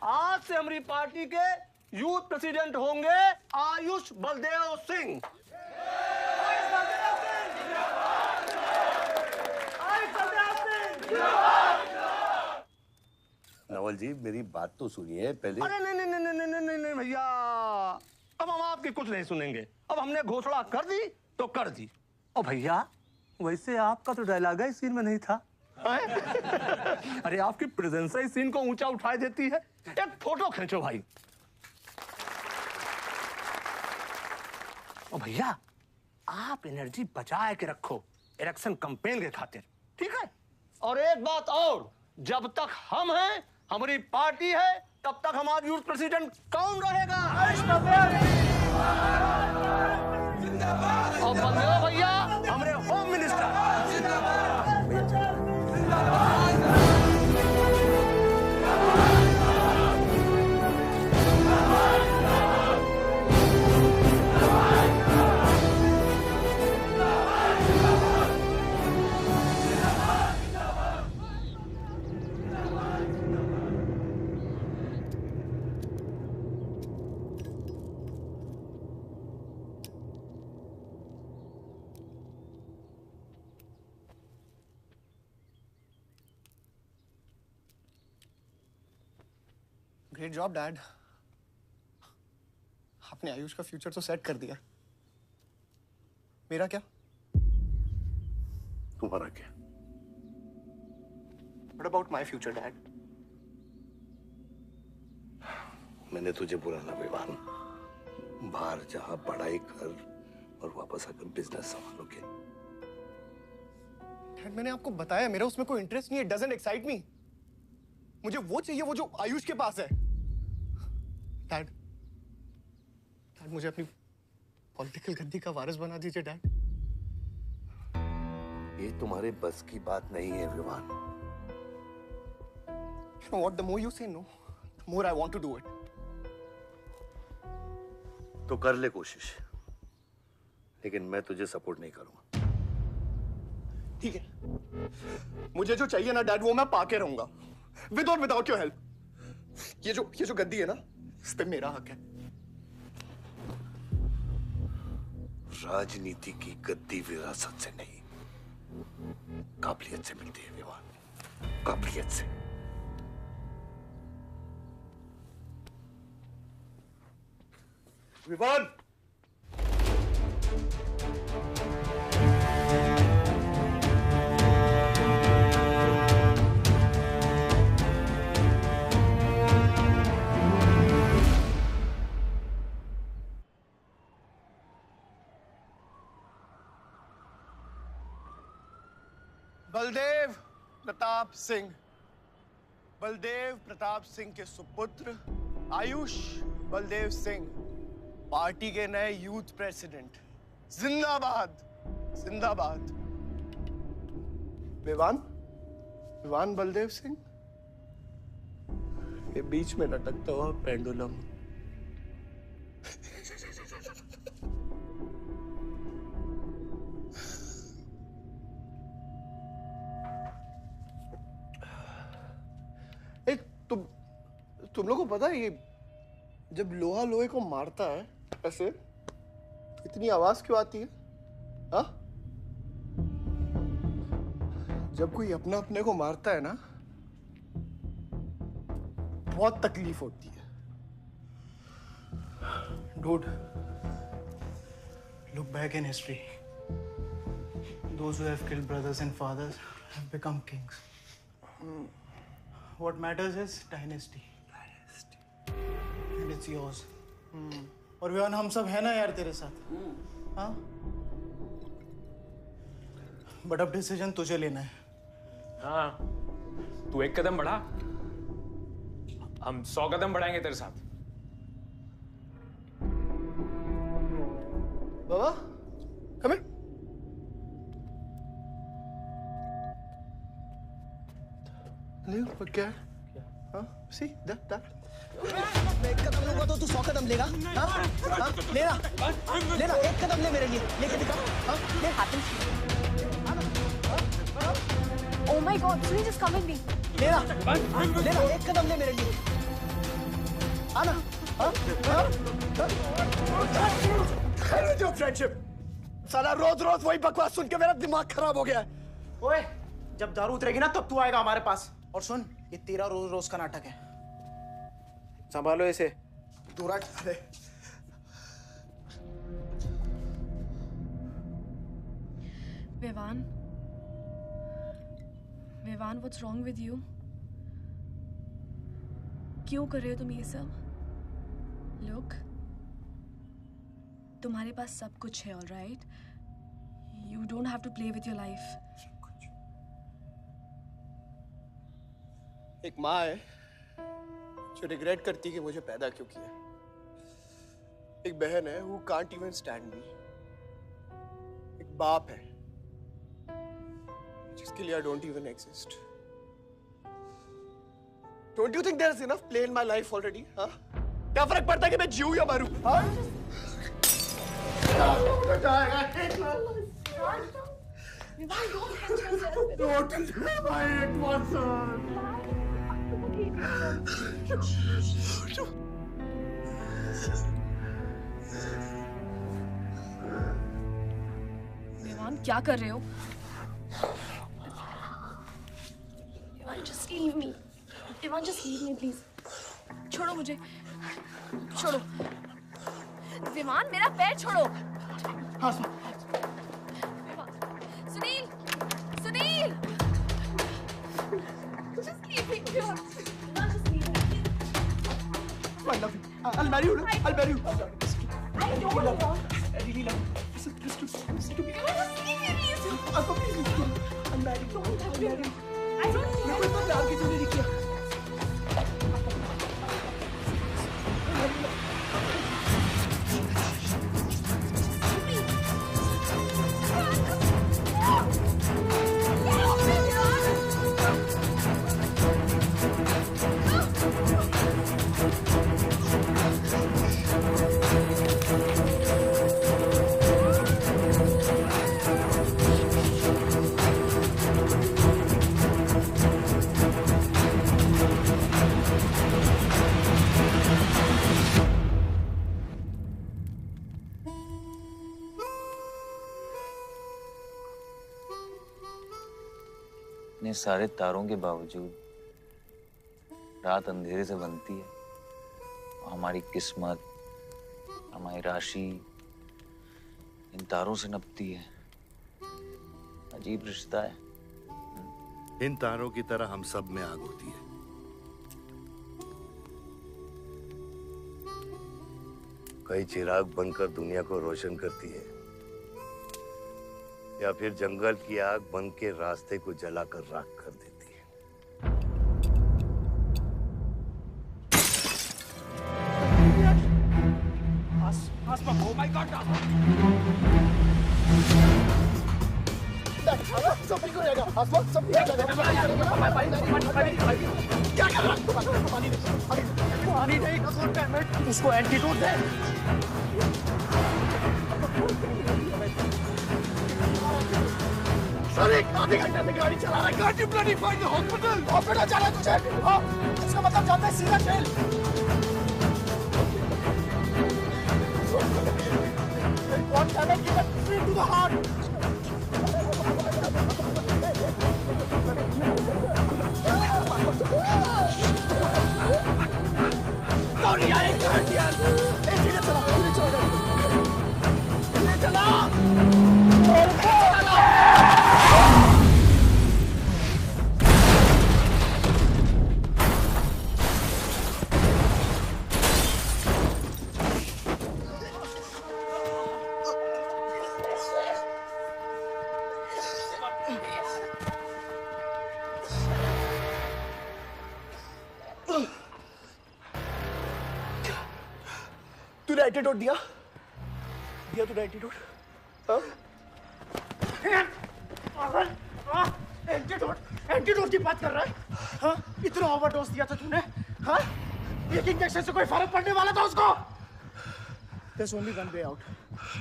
आज से हमारी पार्टी के यूथ प्रेसिडेंट होंगे आयुष बलदेव सिंह। नवल जी मेरी बात तो सुनिए पहले। अरे नहीं नहीं नहीं नहीं नहीं नहीं भैया, अब हम आपकी कुछ नहीं सुनेंगे। अब हमने घोषणा कर दी तो कर दी। और भैया वैसे आपका तो डायलॉग इस सीन में नहीं था। अरे आपकी प्रेजेंस इस सीन को ऊंचा उठा देती है। एक फोटो खींचो भाई। और भैया आप एनर्जी बचा के रखो इलेक्शन कैंपेन के खातिर, ठीक है? और एक बात और, जब तक हम हैं, हमारी पार्टी है, तब तक हमारा यूथ प्रेसिडेंट कौन रहेगा? और बंदे हो भैया हमारे home minister. Great job dad. आपने आयुष का फ्यूचर तो सेट कर दिया। मेरा क्या? तुम्हारा क्या? What about my future, Dad? मैंने तुझे बुरा ना विवान, बाहर जहां पढ़ाई कर और वापस आकर बिजनेस संभालोगे। डैड मैंने आपको बताया मेरा उसमें कोई इंटरेस्ट नहीं है। It doesn't excite me। मुझे वो चाहिए वो जो आयुष के पास है। डैड मुझे अपनी पॉलिटिकल गद्दी का वारिस बना दीजिए डैड। ये तुम्हारे बस की बात नहीं है Vivaan. You know what? The more you say no, the more I want to do it. तो कर ले कोशिश, लेकिन मैं तुझे सपोर्ट नहीं करूंगा। ठीक है, मुझे जो चाहिए ना डैड वो मैं पाके रहूंगा, विद और विदाउट योर हेल्प। ये जो गद्दी है ना, इस पे मेरा हक है। राजनीति की गद्दी विरासत से नहीं, काबिलियत से मिलती है विवान, काबिलियत से। विवान बलदेव प्रताप सिंह, बलदेव प्रताप सिंह के सुपुत्र आयुष बलदेव सिंह पार्टी के नए यूथ प्रेसिडेंट। जिंदाबाद जिंदाबाद। विवान बलदेव सिंह, ये बीच में लटकता हुआ पेंडुलम। तुम लोगों को पता है ये जब लोहा लोहे को मारता है ऐसे इतनी आवाज क्यों आती है? हाँ? जब कोई अपना अपने को मारता है ना बहुत तकलीफ होती है। Dude, look back in history. Those who have killed brothers and fathers have become kings. What matters is dynasty. And it's yours. और विवान हम सब है ना यार तेरे साथ। हाँ? बट अब डिसीजन तुझे लेना है। हाँ, तू एक कदम बढ़ा, हम 100 कदम बढ़ाएंगे तेरे साथ। बाबा, come here. नहीं, पर क्या है? हाँ? See, that. मैं एक कदम लूंगा तो तू 100 कदम लेगा? हाँ? हाँ? लेना, एक कदम ले मेरे लिए, लेके दिखा। हाँ? ले Oh my God, Sunny just come with me. लेना, एक कदम ले मेरे लिए। आना, जो फ्रेंडशिप, साला रोज वही बकवास सुन के मेरा दिमाग खराब हो गया है। ओए, जब दारू उतरेगी ना तब तू आएगा हमारे पास। और सुन, ये तेरा रोज रोज का नाटक है। संभालो इसे। दूर हट। अरे Vivaan, Vivaan, what's wrong with you? क्यों कर रहे हो तुम ये सब? लुक, तुम्हारे पास सब कुछ है, alright? You don't have to play with your life. एक माँ है जो रिग्रेट करती है कि मुझे पैदा क्यों किया। एक बहन है who can't even stand me। एक बाप है जिसके लिए I don't even exist। Don't you think there is enough play in my life already? हाँ? क्या फर्क पड़ता है कि मैं जीऊँ या मरूँ? हाँ? विवान, क्या कर रहे हो? Ivan, just leave me. Ivan, just leave me, please. छोड़ो मुझे, छोड़ो। विमान, मेरा पैर छोड़ो। हाँ, Sunil, Sunil, just leave me. Vivan, just leave me. I love you. I'll marry you. I'll marry you. I don't love. I really love you. Listen to me. Just leave me, please. Uncle, please listen to me. I'll marry you. I'll marry you. I don't care. मैं कोई इतना प्यार किसी ने नहीं किया। इतने सारे तारों के बावजूद रात अंधेरे से बनती है। हमारी किस्मत, हमारी राशि इन तारों से नपती है। अजीब रिश्ता है। इन तारों की तरह हम सब में आग होती है। कई चिराग बनकर दुनिया को रोशन करती है, या फिर जंगल की आग बन के रास्ते को जलाकर राख कर देती है। Oh my God! सब ठीक हो जाएगा। आसमान सब ठीक हो जाएगा। क्या कर रहा है? पानी नहीं, उसको एंटीडोट दे। सर, एक आधे घंटे से गाड़ी चला रहा है। गाड़ी bloody find the hospital. Hospital जाना है तुझे? हाँ, इसका मतलब जाता है सीधा jail. One cannot give it free to the heart. कौन आया? धीरे चला। तूने एंटीडोट दिया तूने एंटीडोट? एंटीडोट की बात कर रहा है? हाँ? इतना ओवरडोज दिया था तूने? हाँ? एक इंजेक्शन से कोई फर्क पड़ने वाला था उसको? There's only one way out.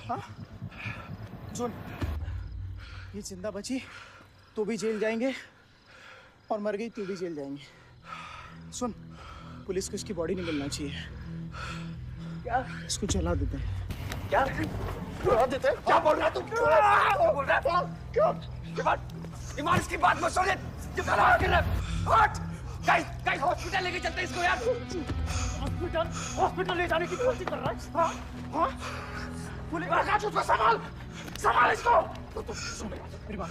हाँ? सुन, ये जिंदा बची तो भी जेल जाएंगे और मर गई तो भी जेल जाएंगे। सुन, पुलिस को इसकी बॉडी नहीं मिलना चाहिए। क्या? इसको जला देते हैं। क्या? जला देते हैं? क्या बोल रहा है तू? क्या बोल रहा है? क्यों? ईमान, इसकी बात मत सुनिए। ये फरार कर रहा है। हट! गाइस, हॉस्पिटल लेके चलते इसको यार। हॉस्पिटल ले जाने की कोशिश कर रहा है? हाँ? हाँ? पुलिस आकाश उसको संभाल, संभाल इसको। तो सुन मेरी बात, मेरी बात,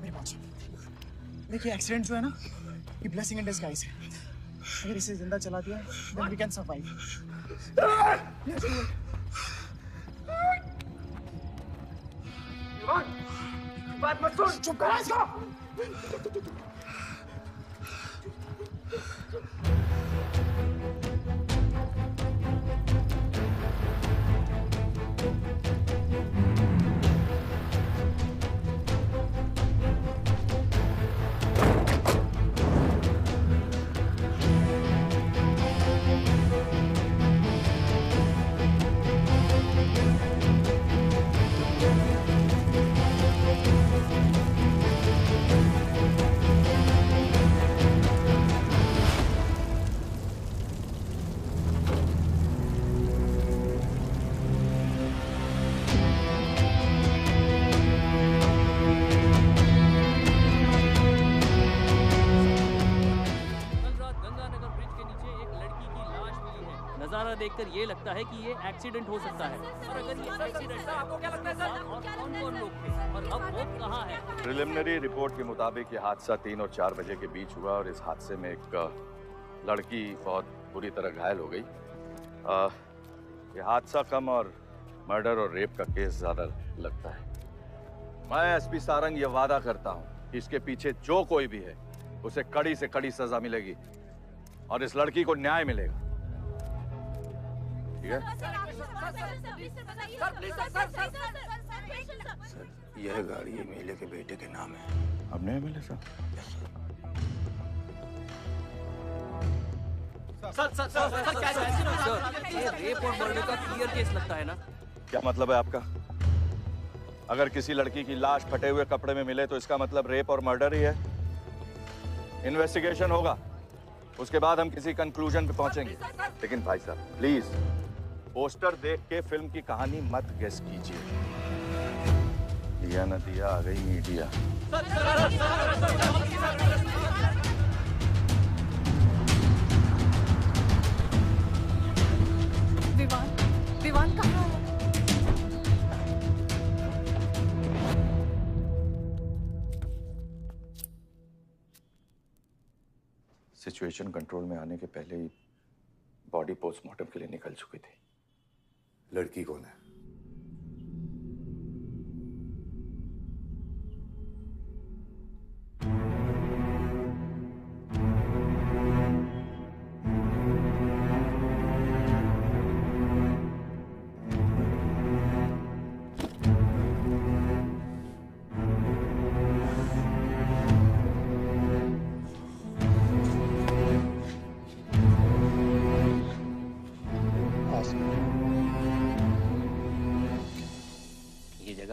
मेरी बात सुन। देखिए एक्सीडेंट जो है ना, ये ब्लेसिंग इन डिस्गाइज है। अगर इसे जिंदा चला दिया, then we can survive. बात मत सुन, चुप करा इसको। नजारा देखकर ये लगता है कि ये एक्सीडेंट हो सकता है। और अगर ये एक्सीडेंट है, आपको क्या लगता है सर? और कौन-कौन लोग थे और अब वो कहाँ है? प्रिलिमिनरी रिपोर्ट के मुताबिक ये हादसा 3 और 4 बजे के बीच हुआ और इस हादसे में एक लड़की बहुत बुरी तरह घायल हो गई। ये हादसा कम और मर्डर और रेप का केस ज्यादा लगता है। मैं एसपी सारंग ये वादा करता हूँ कि इसके पीछे जो कोई भी है उसे कड़ी से कड़ी सजा मिलेगी और इस लड़की को न्याय मिलेगा। ठीक है? सर, यह गाड़ी एमएलए के बेटे के नाम है। आपने एमएलए साहब? सर ये रेप और मर्डर का क्लियर केस लगता है ना? क्या मतलब है आपका? अगर किसी लड़की की लाश फटे हुए कपड़े में मिले तो इसका मतलब रेप और मर्डर ही है। इन्वेस्टिगेशन होगा, उसके बाद हम किसी कंक्लूजन पे पहुंचेंगे। लेकिन भाई साहब प्लीज पोस्टर देख के फिल्म की कहानी मत गेस कीजिए। दिया न दिया, आ गई मीडिया। विवान कहाँ है? सिचुएशन कंट्रोल में आने के पहले ही बॉडी पोस्टमार्टम के लिए निकल चुकी थी। लड़की कौन है?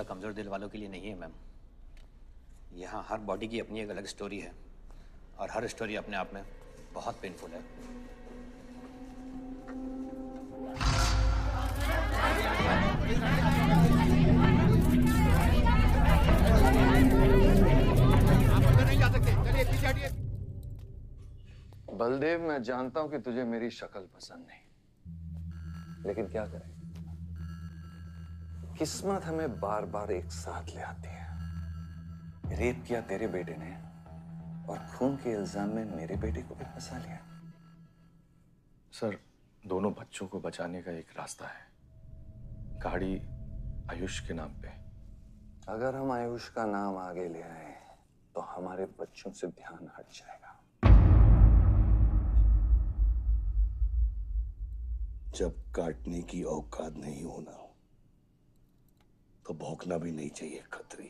कमजोर दिल वालों के लिए नहीं है मैम। यहाँ हर बॉडी की अपनी एक अलग स्टोरी है और हर स्टोरी अपने आप में बहुत पेनफुल है। बलदेव, मैं जानता हूं कि तुझे मेरी शक्ल पसंद नहीं, लेकिन क्या करें, किस्मत हमें बार बार एक साथ ले आती है। रेप किया तेरे बेटे ने और खून के इल्जाम में मेरे बेटे को भी फंसा लिया। सर, दोनों बच्चों को बचाने का एक रास्ता है, गाड़ी आयुष के नाम पे। अगर हम आयुष का नाम आगे ले आए तो हमारे बच्चों से ध्यान हट जाएगा। जब काटने की औकात नहीं होना तो भौंकना भी नहीं चाहिए खतरी।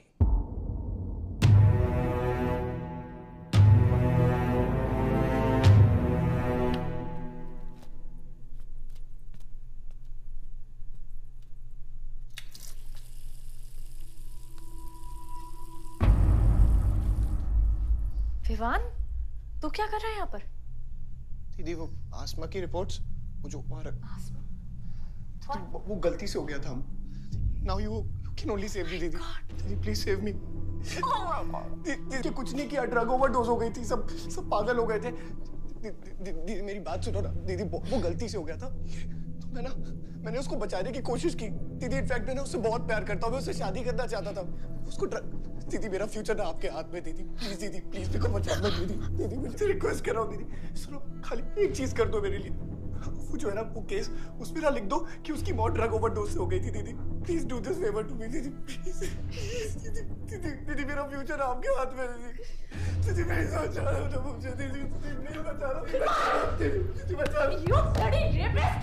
विवान, तू क्या कर रहा है यहाँ पर? दीदी, वो आसमा की रिपोर्ट्स, वो जो वो गलती से हो गया था। Now you can only save me, दीदी। दीदी, please save me. दीदी कुछ नहीं किया, ड्रग ओवरडोज हो गई थी, सब पागल हो गए थे। दीदी मेरी बात सुनो ना दीदी, वो गलती से हो गया था। तो मैंने उसको बचाने की कोशिश की दीदी। इनफैक्ट मैंने उससे बहुत प्यार करता हूँ, मैं उससे शादी करना चाहता था। उसको दीदी मेरा फ्यूचर ना आपके हाथ में दीदी, प्लीज मेरे को बचा लो दीदी मुझे रिक्वेस्ट कर रहा हूँ दीदी, सुनो खाली एक चीज कर दो मेरे लिए। वो जो है ना वो केस, उसमें ना लिख दो कि उसकी मौत ड्रग ओवरडोज से हो गई थी दीदी। Please do this favour to me दीदी, प्लीज दीदी मेरा फ्यूचर आपके हाथ में दीदी मेरी बचा रहा हूँ मुझे दीदी नहीं बचा रहा दीदी बचा रहा। You bloody rapist!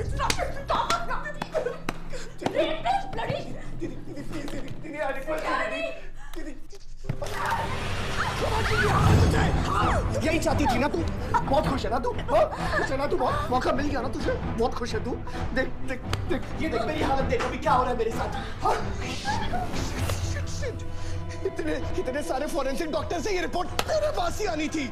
Stop it! Stop it! Rapist! Bloody! दीदी प्लीज दीदी आई रिक्वेस्ट दीदी यही चाहती थी ना तू? बहुत खुश है ना तू? खुश है ना तू? बहुत मौका मिल गया ना तुझे? बहुत खुश है तू? देख देख देख ये देख मेरी हालत, देख अभी क्या हो रहा है मेरे साथ। इतने सारे फॉरेंसिक डॉक्टर से ये रिपोर्ट तेरे पास ही आनी थी।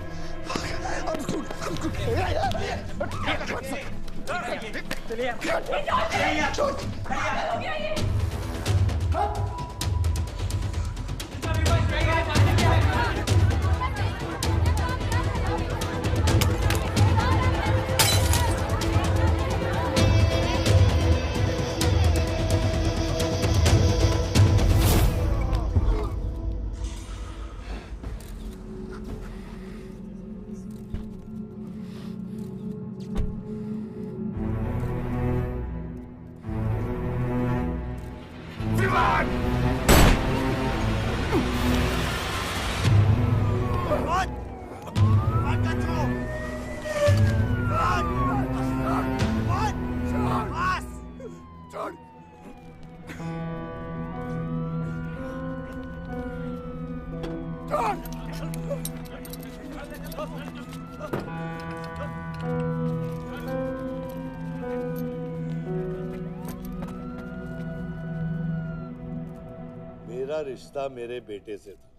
मेरा रिश्ता मेरे बेटे से था,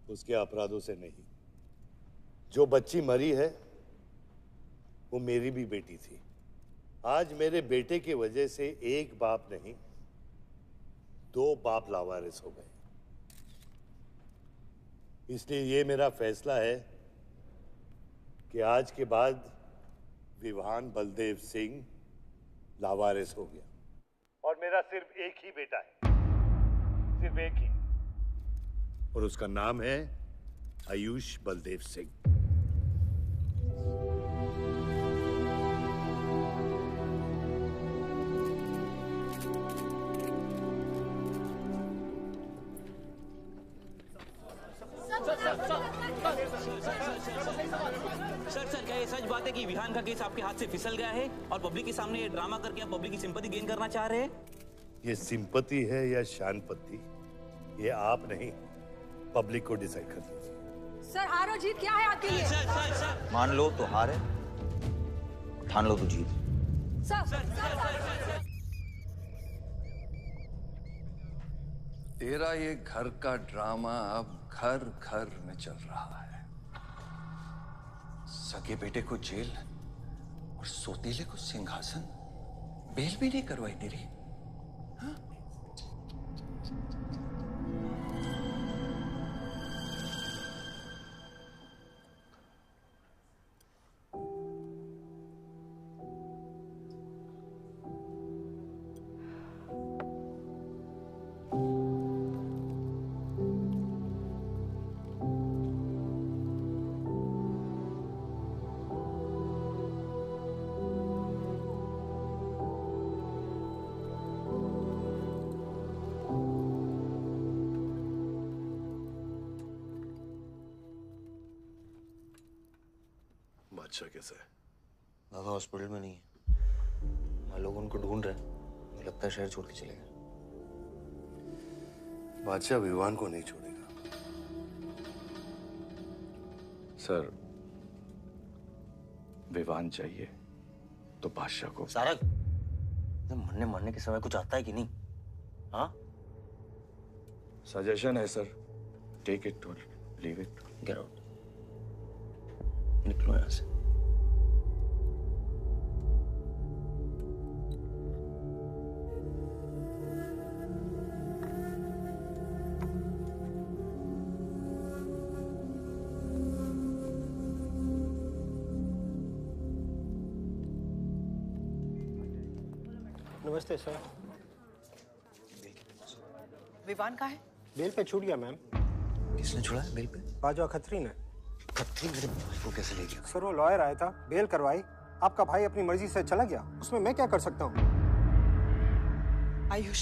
उसके अपराधों से नहीं। जो बच्ची मरी है वो मेरी भी बेटी थी। आज मेरे बेटे की वजह से एक बाप नहीं 2 बाप लावारिस हो गए। इसलिए ये मेरा फैसला है कि आज के बाद विवान बलदेव सिंह लावारिस हो गया और मेरा सिर्फ एक ही बेटा है, सिर्फ एक ही, और उसका नाम है आयुष बलदेव सिंह। सर क्या ये सच बात है कि विहान का केस आपके हाथ से फिसल गया है और पब्लिक के सामने ये ड्रामा करके आप पब्लिक की सिंपैथी गेन करना चाह रहे हैं? ये सिंपैथी है या शानपति, ये आप नहीं पब्लिक को डिसाइड कर दीजिए। सर हार और जीत क्या है आपके लिए? मान लो तो हार है, ठान लो तो जीत। तेरा ये घर का ड्रामा अब घर घर में चल रहा है। सगे बेटे को जेल और सोतीले को सिंहासन, बेल भी नहीं करवाई तेरी। बादशाह कैसा है? बाबा हॉस्पिटल में नहीं है, हम लोग उनको ढूंढ रहे हैं। मुझे लगता है शहर छोड़ के चले गए। बादशाह विवान को नहीं छोड़ेगा। सर विवान चाहिए तो बादशाह को। सारंग, मरने मरने के समय कुछ आता है कि नहीं? हाँ? सजेशन है सर, टेक इट और लीव इट। गेट आउट, निकलो यहाँ से। नमस्ते सर। विवान कहाँ है? बेल पे छूट गया मैम। किसने छोड़ा है बेल पे? बाजवा खत्री ने। खत्री मेरे भाई को कैसे ले गया? सर वो लॉयर आया था, बेल करवाई, आपका भाई अपनी मर्जी से चला गया, उसमें मैं क्या कर सकता हूँ? आयुष,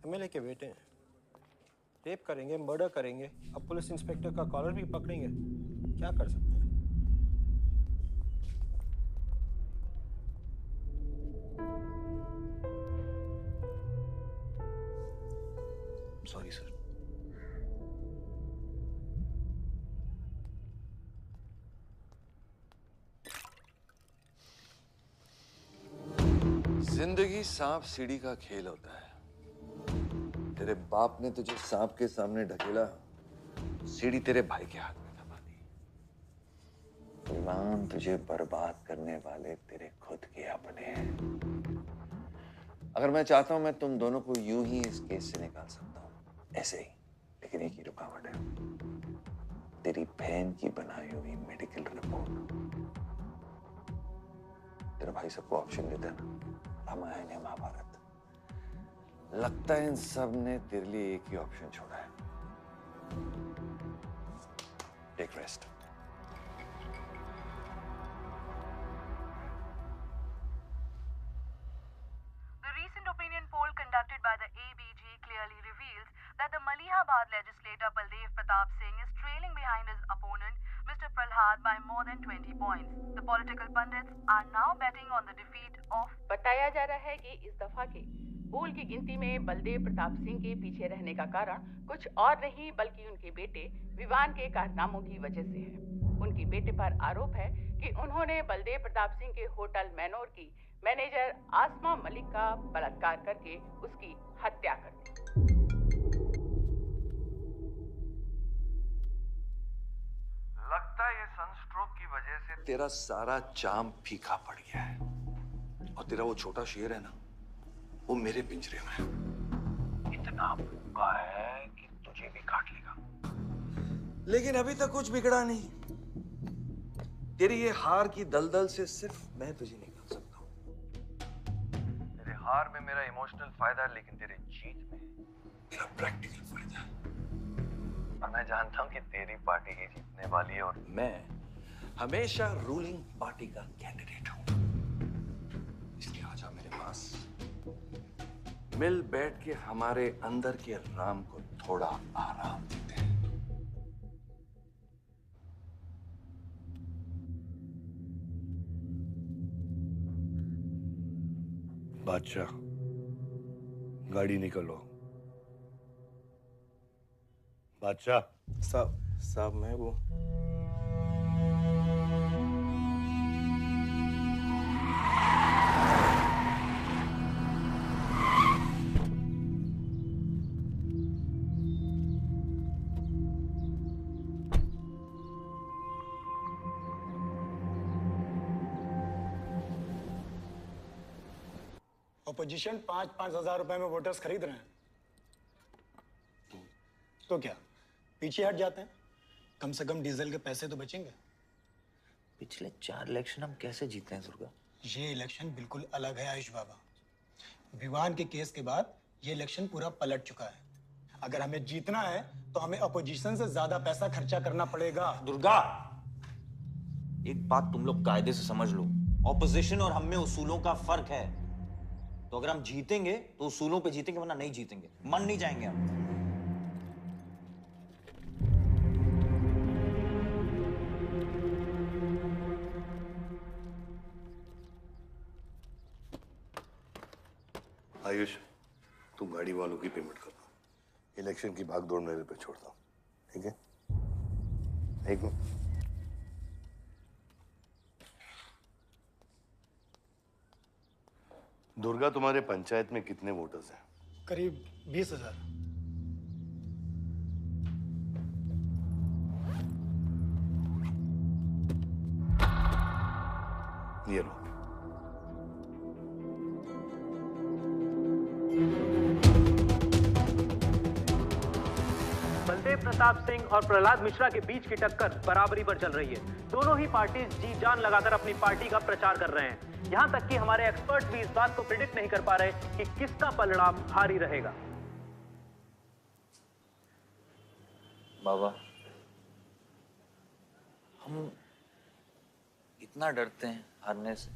एमएलए के बेटे हैं, रेप करेंगे, मर्डर करेंगे, अब पुलिस इंस्पेक्टर का कॉलर भी पकड़ेंगे, क्या कर सकते हैं? Sorry sir. जिंदगी सांप सीढ़ी का खेल होता है। तेरे बाप ने तुझे सांप के सामने ढकेला, सीढ़ी तेरे भाई के हाथ में दबा दी। विवान, तुझे बर्बाद करने वाले तेरे खुद के अपने हैं। अगर मैं चाहता हूं मैं तुम दोनों को यूं ही इस केस से निकाल सकता हूं, ऐसे ही, लेकिन एक ही रुकावट है, तेरी बहन की बनाई हुई मेडिकल रिपोर्ट। तेरा भाई सबको ऑप्शन देता है ना, रामायण या महाभारत। लगता है इन सब ने तेरे लिए एक ही ऑप्शन छोड़ा है, take rest. The recent opinion poll conducted by the ABG clearly reveals that the Malihabad legislator Baldev Pratap Singh is trailing behind his opponent, Mr. Prahlad, by more than 20 points. The political pundits are now betting on the defeat of. बताया जा रहा है कि इस दफा के पोल की गिनती में बलदेव प्रताप सिंह के पीछे रहने का कारण कुछ और नहीं बल्कि उनके बेटे विवान के कारनामों की वजह से है। उनके बेटे पर आरोप है कि उन्होंने बलदेव प्रताप सिंह के होटल मैनोर की मैनेजर आसमा मलिक का बलात्कार करके उसकी हत्या कर दी। लगता है ये सनस्ट्रोक की वजह से तेरा सारा जाम फीका पड़ गया है, और तेरा वो छोटा शेर है ना, वो मेरे पिंजरे में है। इतना भूखा है कि तुझे भी काट लेगा। लेकिन अभी तक कुछ बिगड़ा नहीं। तेरी ये हार की दलदल से सिर्फ मैं तुझे निकाल सकता हूँ। तेरे हार में मेरा इमोशनल फायदा है, लेकिन तेरे जीत में मेरा प्रैक्टिकल फायदा है। और मैं जानता हूँ कि तेरी पार्टी ही जीतने वाली है, और मैं हमेशा रूलिंग पार्टी का कैंडिडेट हूँ। इसलिए आजा मेरे पास, मिल बैठ के हमारे अंदर के राम को थोड़ा आराम देते हैं। बादशाह, गाड़ी निकलो। बादशाह साहब मैं वो अपोजिशन 5-5 हजार रुपए में वोटर्स खरीद रहे हैं, तो क्या पीछे हट जाते हैं? कम से कम डीजल के पैसे तो बचेंगे। पिछले 4 इलेक्शन हम कैसे जीते हैं दुर्गा? ये इलेक्शन बिल्कुल अलग है आयुष बाबा। विवान के केस के बाद ये इलेक्शन पूरा पलट चुका है। अगर हमें जीतना है तो हमें अपोजिशन से ज्यादा पैसा खर्चा करना पड़ेगा। दुर्गा, एक बात तुम लोग कायदे से समझ लो, ऑपोजिशन और हम में उसूलों का फर्क है। तो अगर हम जीतेंगे तो उसूलों पे जीतेंगे, वरना नहीं जीतेंगे, मन नहीं जाएंगे हम। आयुष, तुम गाड़ी वालों की पेमेंट कर दो। इलेक्शन की भागदौड़ मेरे पे छोड़ दो, ठीक है? एक मिनट। दुर्गा, तुम्हारे पंचायत में कितने वोटर्स हैं? करीब 20,000। ये लो। बलदेव प्रताप सिंह और प्रहलाद मिश्रा के बीच की टक्कर बराबरी पर चल रही है। दोनों ही पार्टीज जी जान लगाकर अपनी पार्टी का प्रचार कर रहे हैं। यहां तक कि हमारे एक्सपर्ट भी इस बात को प्रिडिक्ट नहीं कर पा रहे कि किसका पलड़ा भारी रहेगा। बाबा, हम इतना डरते हैं हारने से।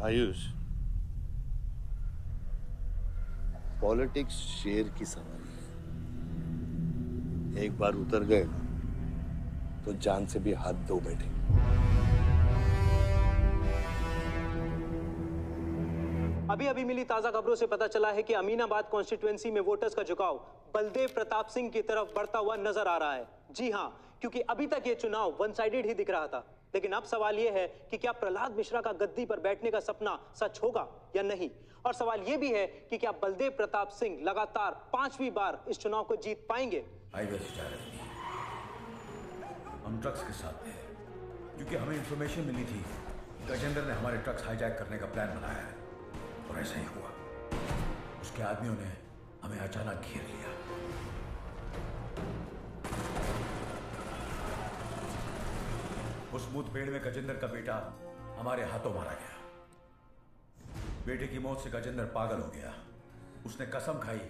आयुष, पॉलिटिक्स शेर की सवारी है। एक बार उतर गए ना तो जान से भी हाथ धो बैठे। अभी अभी मिली ताजा खबरों से पता चला है कि अमीनाबाद कॉन्स्टिट्यूएंसी में वोटर्स का झुकाव बलदेव प्रताप सिंह की तरफ बढ़ता हुआ नजर आ रहा है। जी हां, क्योंकि अभी तक ये चुनाव वन साइडेड ही दिख रहा था। लेकिन अब सवाल ये है कि क्या प्रहलाद मिश्रा का गद्दी पर बैठने का सपना सच होगा या नहीं। और सवाल ये भी है कि क्या बलदेव प्रताप सिंह लगातार 5वीं बार इस चुनाव को जीत पाएंगे। हाईवे से जा रहे थे, हम ट्रक्स के साथ थे, क्योंकि हमें इंफॉर्मेशन मिली थी गजेंद्र ने हमारे ट्रक्स हाईजैक करने का प्लान बनाया है। और ऐसा ही हुआ। उसके आदमियों ने हमें अचानक घेर लिया। उस मुठभेड़ में गजेंद्र का बेटा हमारे हाथों मारा गया। बेटे की मौत से गजेंद्र पागल हो गया। उसने कसम खाई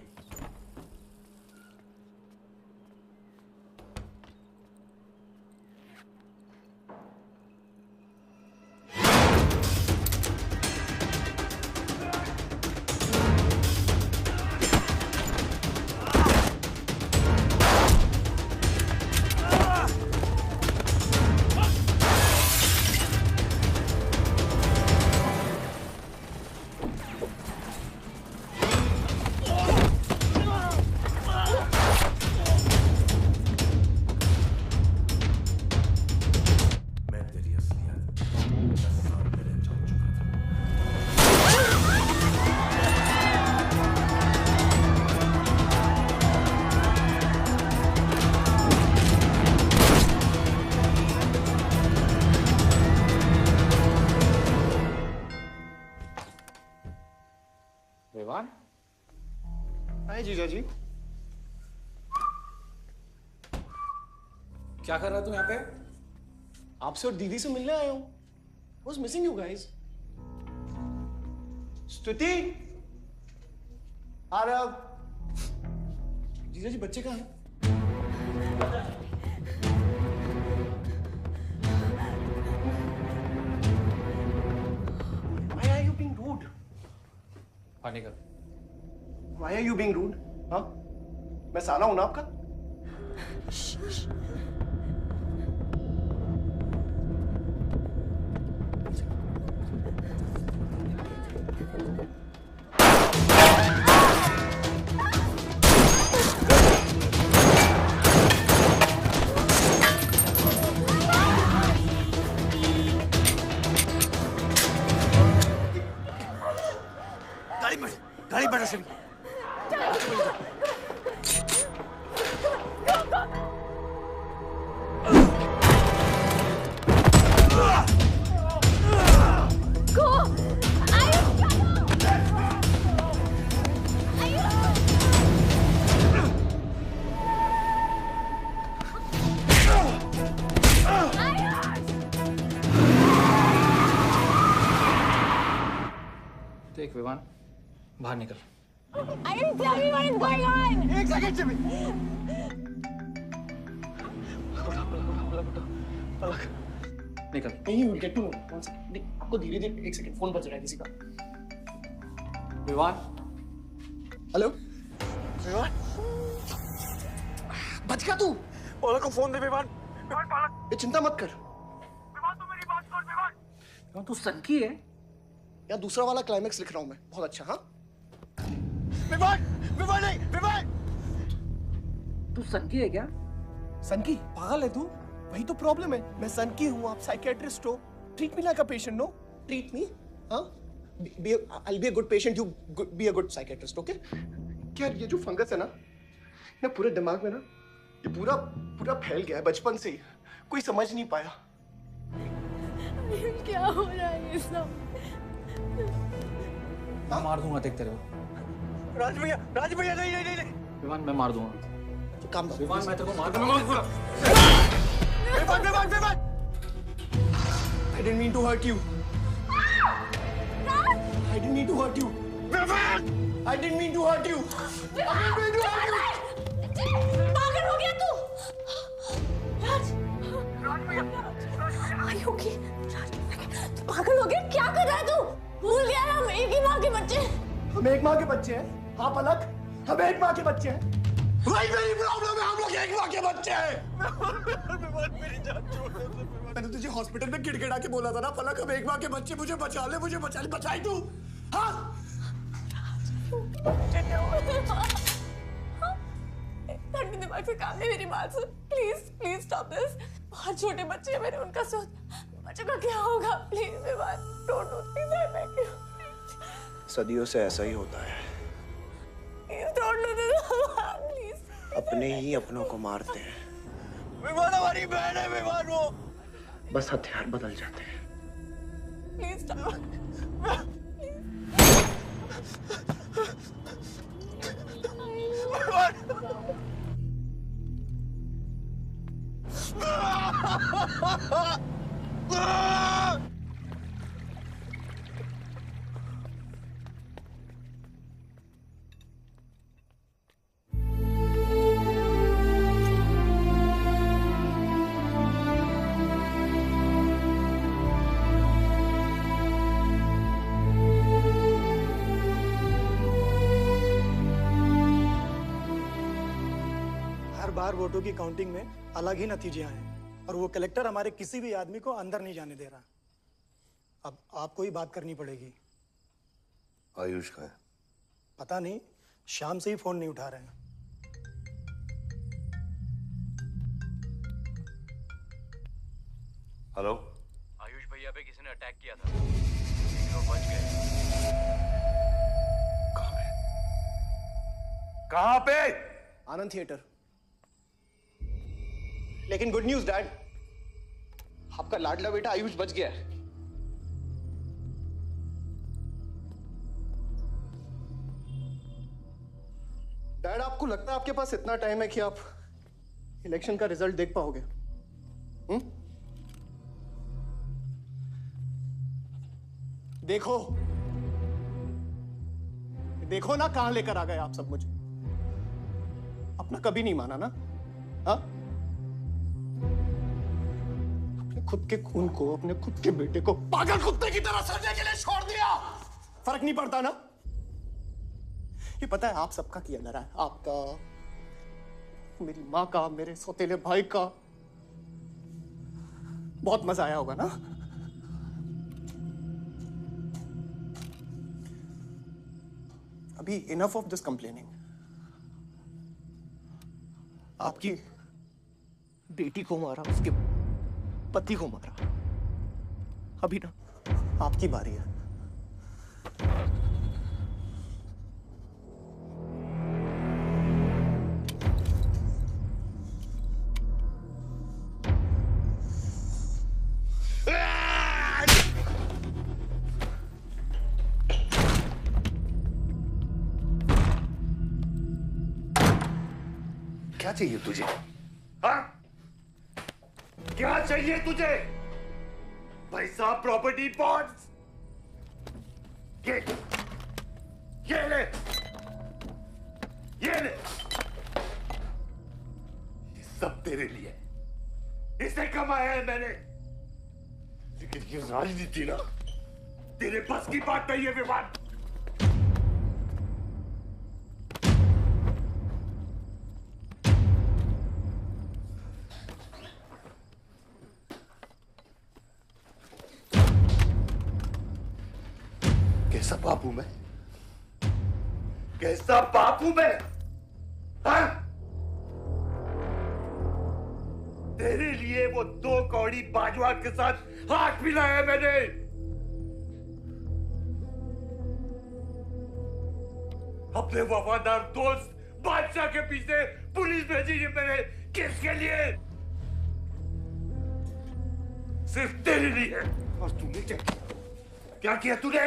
जीजा जी। क्या कर रहा तू यहाँ पे? आपसे और दीदी से मिलने आया हूँ। Was missing you guys. स्तुति, आरव, जीजा जी बच्चे कहाँ हैं? Why are you being rude? पानी कर। Why are you being rude? हाँ? मैं साला हूं ना आपका? गाड़ी बढ़ा से देख विवान, बाहर निकल। I didn't tell me what is going on. एक सेकंड से भी। निकल। नहीं, you get to know. One second. नहीं, आपको धीरे धीरे एक सेकंड फोन बज रहा है किसी का। विवान। हेलो। विवान। बच गया तू। पलक को फोन दे विवान। विवान पलक। ये चिंता मत कर। विवान तू मेरी बात सुन विवान। विवान तू सनकी है? या दूसरा वाला क्लाइमेक्स लिख रहा हूँ मैं। बहुत अच्छा हाँ? विवान, विवान नहीं, विवान। तू सनकी है क्या? सनकी? पागल है तू? वही तो प्रॉब्लम है। मैं सनकी हूँ, आप साइकियाट्रिस्ट हो। Treat me like a patient, no? Treat me, हाँ? I'll be a good patient, you be a good psychiatrist, okay? क्या ये जो फंगस है ना पूरे दिमाग में ना, ये पूरा फैल गया है बचपन से ही। कोई समझ नहीं पाया। क्या हो रहा है ये सब? मैं मार दूंगा देख तेरे को। राज भैया नहीं नहीं नहीं नहीं। विवान मैं मार दूंगा। काम दो। विवान मैं तेरे को मार दूंगा। Vivaan I didn't mean to hurt you. I didn't mean to hurt you. I didn't mean to hurt you. पागल हो गया तू? राज Are you okay? तू पागल हो गया? क्या कर रहा है तू? भूल गया हम एक ही माँ के बच्चे। हम एक माँ के बच्चे हैं। आप अलग, हम एक माँ के बच्चे हैं। वही मेरी प्रॉब्लम है, हम लोग एक माँ के बच्चे हैं। मेरी जान छोड़ दे। मैंने तुझे हॉस्पिटल में गिड़गिड़ा के बोला था ना पलक, हम एक माँ के बच्चे, मुझे बचा ले, बचाई तू। हाँ? ठंडे दिमाग से काम नहीं, मेरी बात सुन। Please stop this. बहुत छोटे बच्चे हैं मेरे, उनका सोच बच्चों का क्या होगा। Please Vivaan, don't do please, I beg you. सदियों से ऐसा ही होता है, please don't do this please. अपने ही अपनों को मारते हैं। विवान हमारी बहन है, विवान वो। बस हथियार बदल जाते हैं। Please stop. बार वोटों की काउंटिंग में अलग ही नतीजे आए और वो कलेक्टर हमारे किसी भी आदमी को अंदर नहीं जाने दे रहा। अब आपको ही बात करनी पड़ेगी। आयुष का है? पता नहीं, शाम से ही फोन नहीं उठा रहे हैं। हेलो, आयुष भैया पे किसी ने अटैक किया था, लेकिन वो बच गए। कहां पे? आनंद थिएटर। लेकिन गुड न्यूज डैड, आपका लाडला बेटा आयुष बच गया है। डैड, आपको लगता है आपके पास इतना टाइम है कि आप इलेक्शन का रिजल्ट देख पाओगे? देखो देखो ना, कहां लेकर आ गए आप सब मुझे। अपना कभी नहीं माना ना? हाँ, खुद के खून को, अपने खुद के बेटे को पागल कुत्ते की तरह सड़ने के लिए छोड़ दिया। फर्क नहीं पड़ता ना? ये पता है आप सबका किया जा रहा है, आपका, मेरी माँ का, मेरे सौतेले भाई का। बहुत मजा आया होगा ना? अभी इनफ ऑफ दिस कंप्लेनिंग। आपकी बेटी को मारा, उसके पति को मारा, अभी ना आपकी बारी है। क्या चाहिए तुझे? हाँ? क्या चाहिए तुझे? पैसा, प्रॉपर्टी, बॉन्ड्स? ये ले, ये ले। ये सब तेरे लिए, इसे कमाया है मैंने। लेकिन ये राजनीति ना तेरे बस की बात नहीं है विवान। कैसा बाप हूं मैं? कैसा बाप हूं मैं? हाँ? तेरे लिए वो 2 कौड़ी बाजवान के साथ हाथ मिलाया मैंने। अपने वफादार दोस्त बादशाह के पीछे पुलिस भेजी है मैंने। किसके लिए? सिर्फ तेरे लिए। और तूने क्या किया? क्या किया तूने?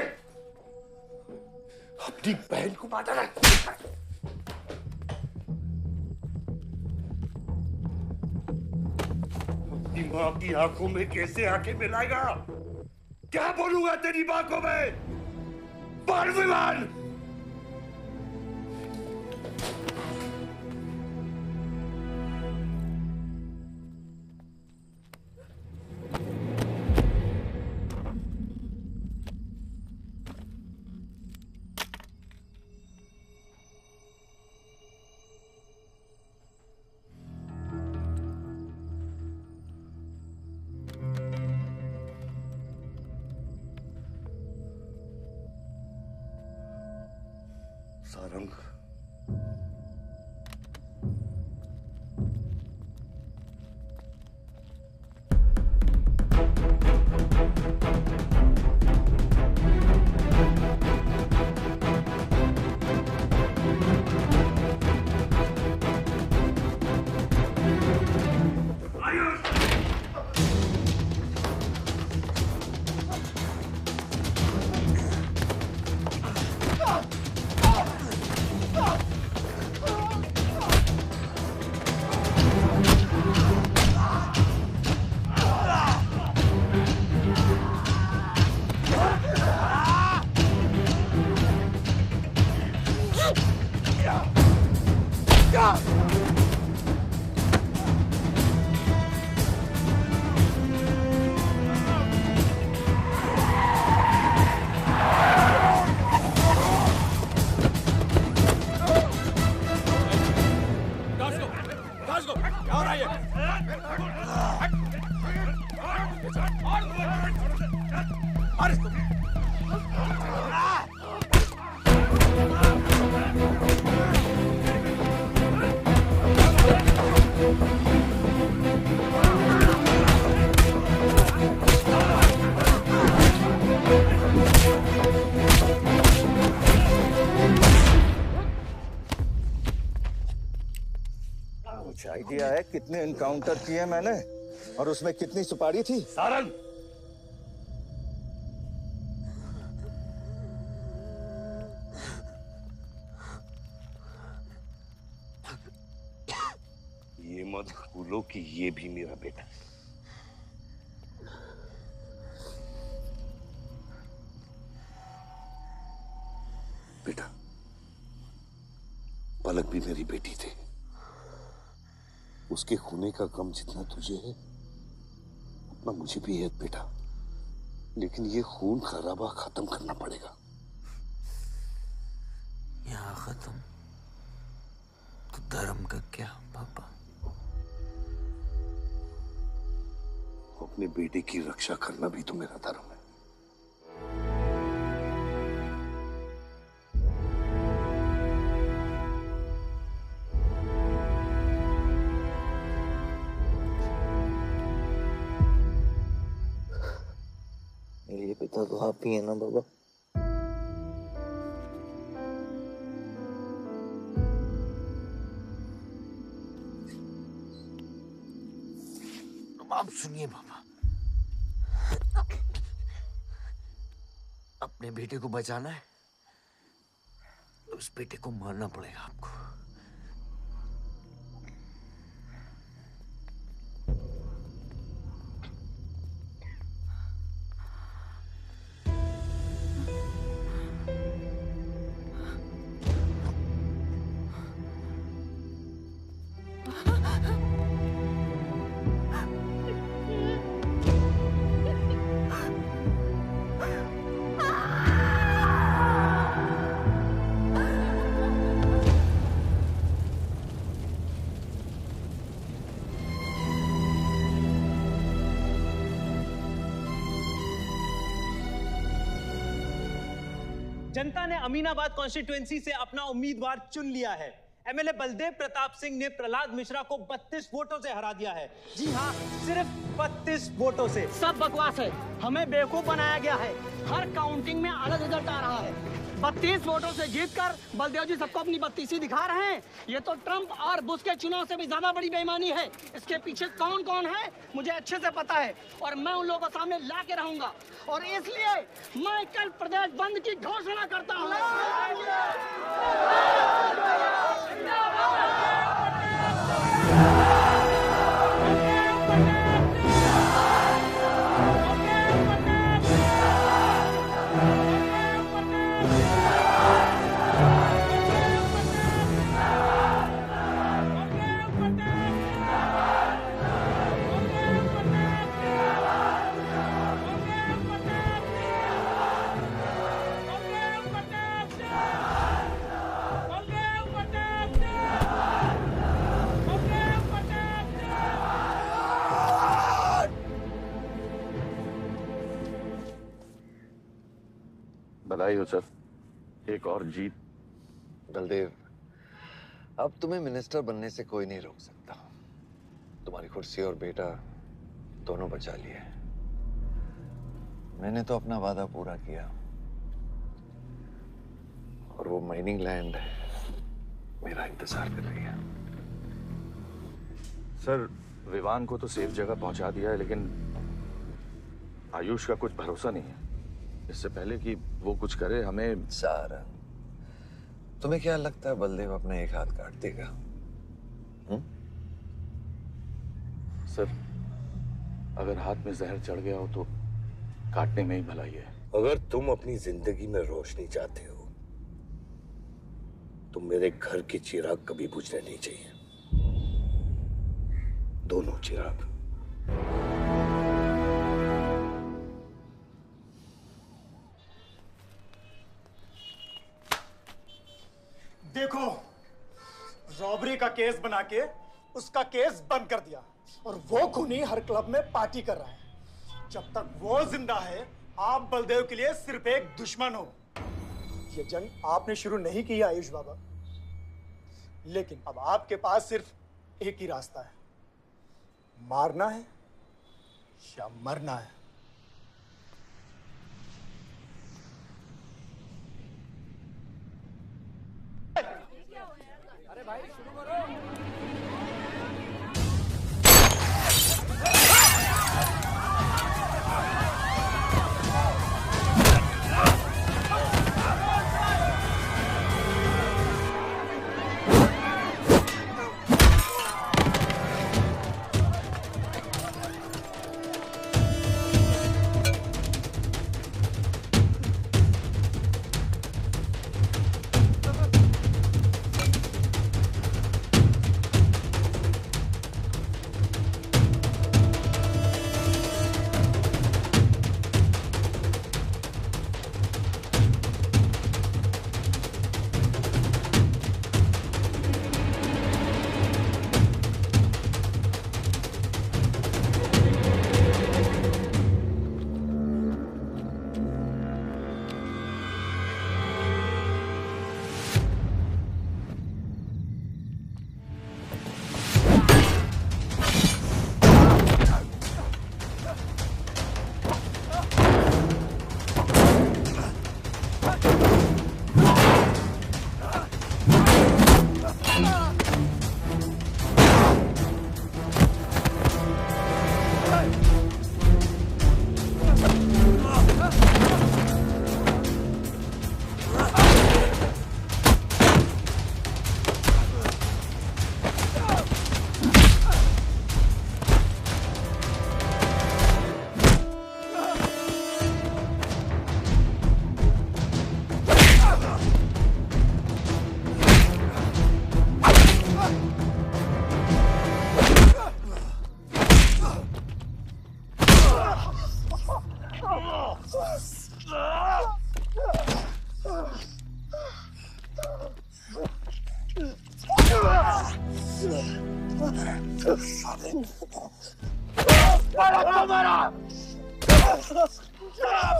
अपनी बहन को मारा है। अपनी माँ की आंखों में कैसे आंखें मिलाएगा? क्या बोलूंगा तेरी माँ को मैं? बोल विमान! सारंग, कुछ आइडिया है कितने इनकाउंटर किए मैंने और उसमें कितनी सुपारी थी? सारंग, ये मत भूलो कि ये भी मेरा बेटा है। बेटा, पलक भी मेरी बेटी थी। उसके खोने का गम जितना तुझे है उतना मुझे भी है बेटा, लेकिन ये खून खराबा खत्म करना पड़ेगा। यहाँ खत्म तो धर्म का क्या पापा? अपने बेटे की रक्षा करना भी तो मेरा धर्म है। मेरे पिता तो आप ही है ना बाबा? आप सुनिए बाबा, अपने बेटे को बचाना है तो उस बेटे को मारना पड़ेगा आपको। जनता ने अमीनाबाद कॉन्स्टिट्यूएंसी से अपना उम्मीदवार चुन लिया है। एमएलए बलदेव प्रताप सिंह ने प्रहलाद मिश्रा को 32 वोटों से हरा दिया है। जी हाँ, सिर्फ 32 वोटों से। सब बकवास है, हमें बेवकूफ बनाया गया है। हर काउंटिंग में अलग रिजल्ट आ रहा है। 32 वोटों से जीतकर बलदेव जी सबको अपनी बत्तीसी दिखा रहे हैं। ये तो ट्रंप और बुश के चुनाव से भी ज्यादा बड़ी बेईमानी है। इसके पीछे कौन कौन है मुझे अच्छे से पता है और मैं उन लोगों को सामने ला के रहूंगा और इसलिए मैं कल प्रदेश बंद की घोषणा करता हूँ। बधाई हो सर, एक और जीत। बलदेव, अब तुम्हें मिनिस्टर बनने से कोई नहीं रोक सकता। तुम्हारी कुर्सी और बेटा दोनों बचा लिए। मैंने तो अपना वादा पूरा किया और वो माइनिंग लैंड मेरा इंतजार कर रही है। सर, विवान को तो सेफ जगह पहुंचा दिया है, लेकिन आयुष का कुछ भरोसा नहीं है। इससे पहले कि वो कुछ करे हमें। सारा, तुम्हें क्या लगता है बलदेव अपने एक हाथ काट देगा? सर, अगर हाथ में जहर चढ़ गया हो तो काटने में ही भलाई है। अगर तुम अपनी जिंदगी में रोशनी चाहते हो तो मेरे घर के चिराग कभी बुझने नहीं चाहिए, दोनों चिराग। देखो, रॉबरी का केस बना के उसका केस बंद कर दिया और वो खूनी हर क्लब में पार्टी कर रहा है। जब तक वो जिंदा है, आप बलदेव के लिए सिर्फ एक दुश्मन हो। ये जंग आपने शुरू नहीं की आयुष बाबा, लेकिन अब आपके पास सिर्फ एक ही रास्ता है, मारना है या मरना है। अरे भाई शुरू करो।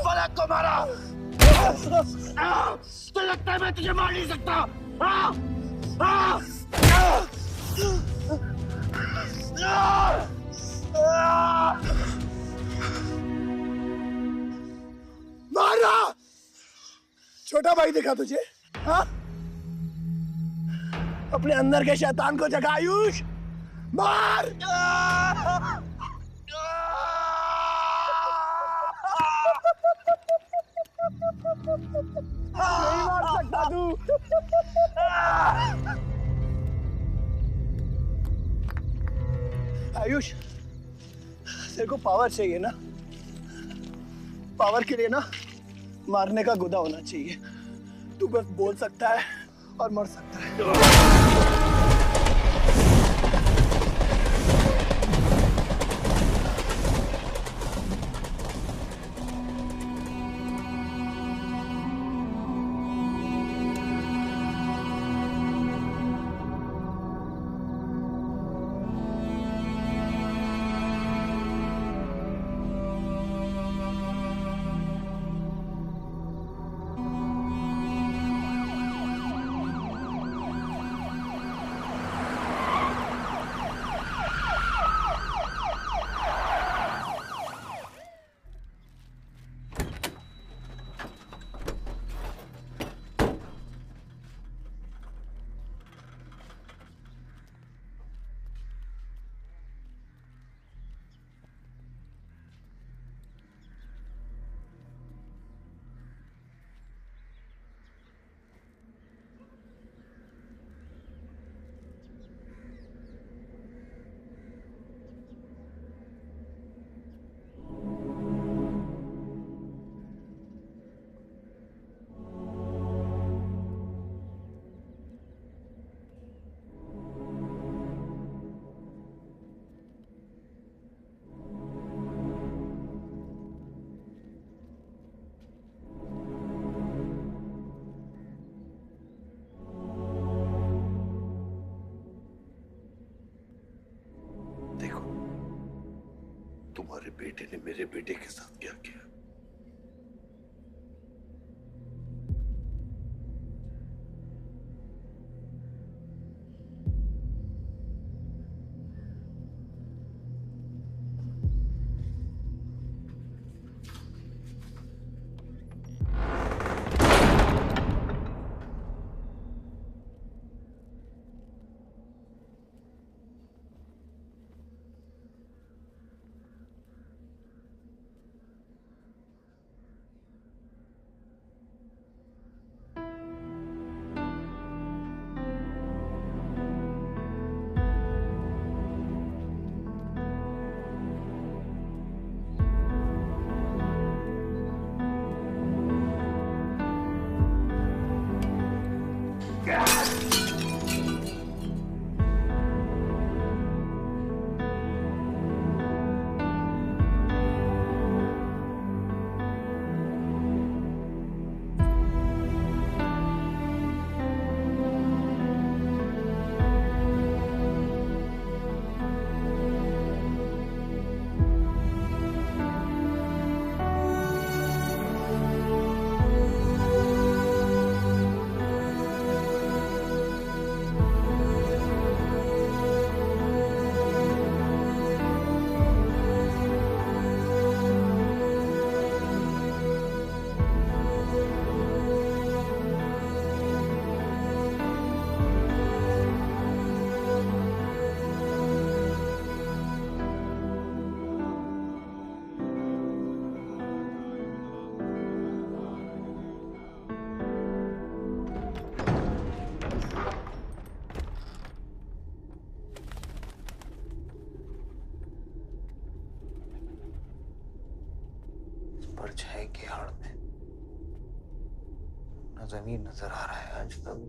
पलक को मारा। तो लगता है मैं तुझे मार नहीं सकता। मारा छोटा भाई दिखा तुझे? हाँ? अपने अंदर के शैतान को जगा आयुष, मार! नहीं मार सकता तू। आयुष, तेरे को पावर चाहिए ना? पावर के लिए ना मारने का गुदा होना चाहिए। तू बस बोल सकता है और मर सकता है। तुम्हारे बेटे ने मेरे बेटे के साथ क्या किया? परछाई की आड़ में न जमीन नजर आ रहा है आजकल।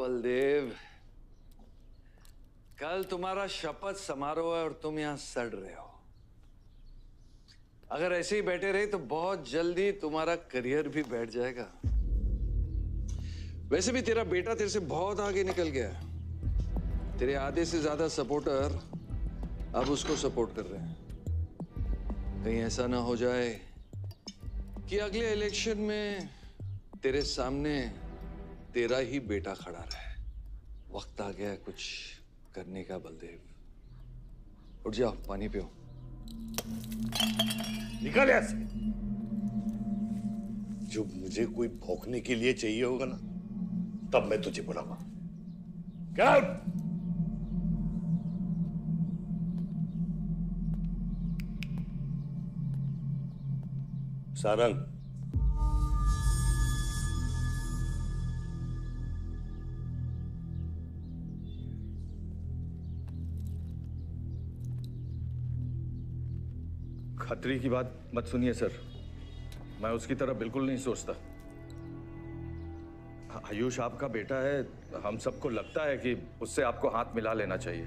बलदेव, कल तुम्हारा शपथ समारोह है और तुम यहां सड़ रहे हो। अगर ऐसे ही बैठे रहे तो बहुत जल्दी तुम्हारा करियर भी बैठ जाएगा। वैसे भी तेरा बेटा तेरे से बहुत आगे निकल गया है। तेरे आधे से ज्यादा सपोर्टर अब उसको सपोर्ट कर रहे हैं। कहीं ऐसा ना हो जाए कि अगले इलेक्शन में तेरे सामने तेरा ही बेटा खड़ा रहे। वक्त आ गया है कुछ करने का बलदेव। उठ जाओ, पानी पियो। निकल यहाँ से। जब मुझे कोई भौंकने के लिए चाहिए होगा ना, तब मैं तुझे बुलाऊंगा। Get out! सारंग, खतरी की बात मत सुनिए सर, मैं उसकी तरह बिल्कुल नहीं सोचता। आयुष आपका बेटा है, हम सबको लगता है कि उससे आपको हाथ मिला लेना चाहिए।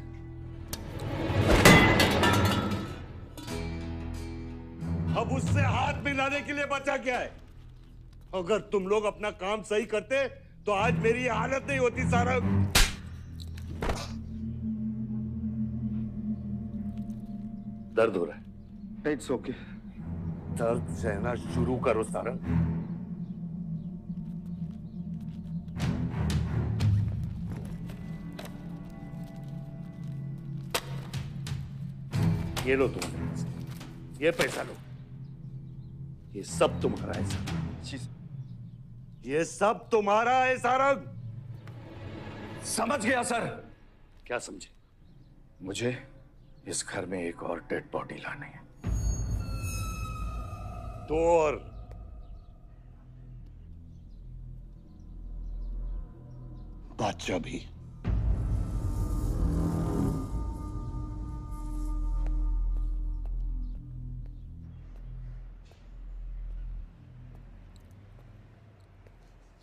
अब उससे हाथ मिलाने के लिए बचा क्या है? अगर तुम लोग अपना काम सही करते तो आज मेरी हालत नहीं होती। सारा दर्द हो रहा है। It's okay. दर्द सहना शुरू करो सारंग। ये लो तुम्हारे पैसे, ये पैसा लो। ये सब तुम्हारा है सारंग, ये सब तुम्हारा है सारंग। समझ गया सर। क्या समझे? मुझे इस घर में एक और डेड बॉडी लानी है। तो और बादशाह भी।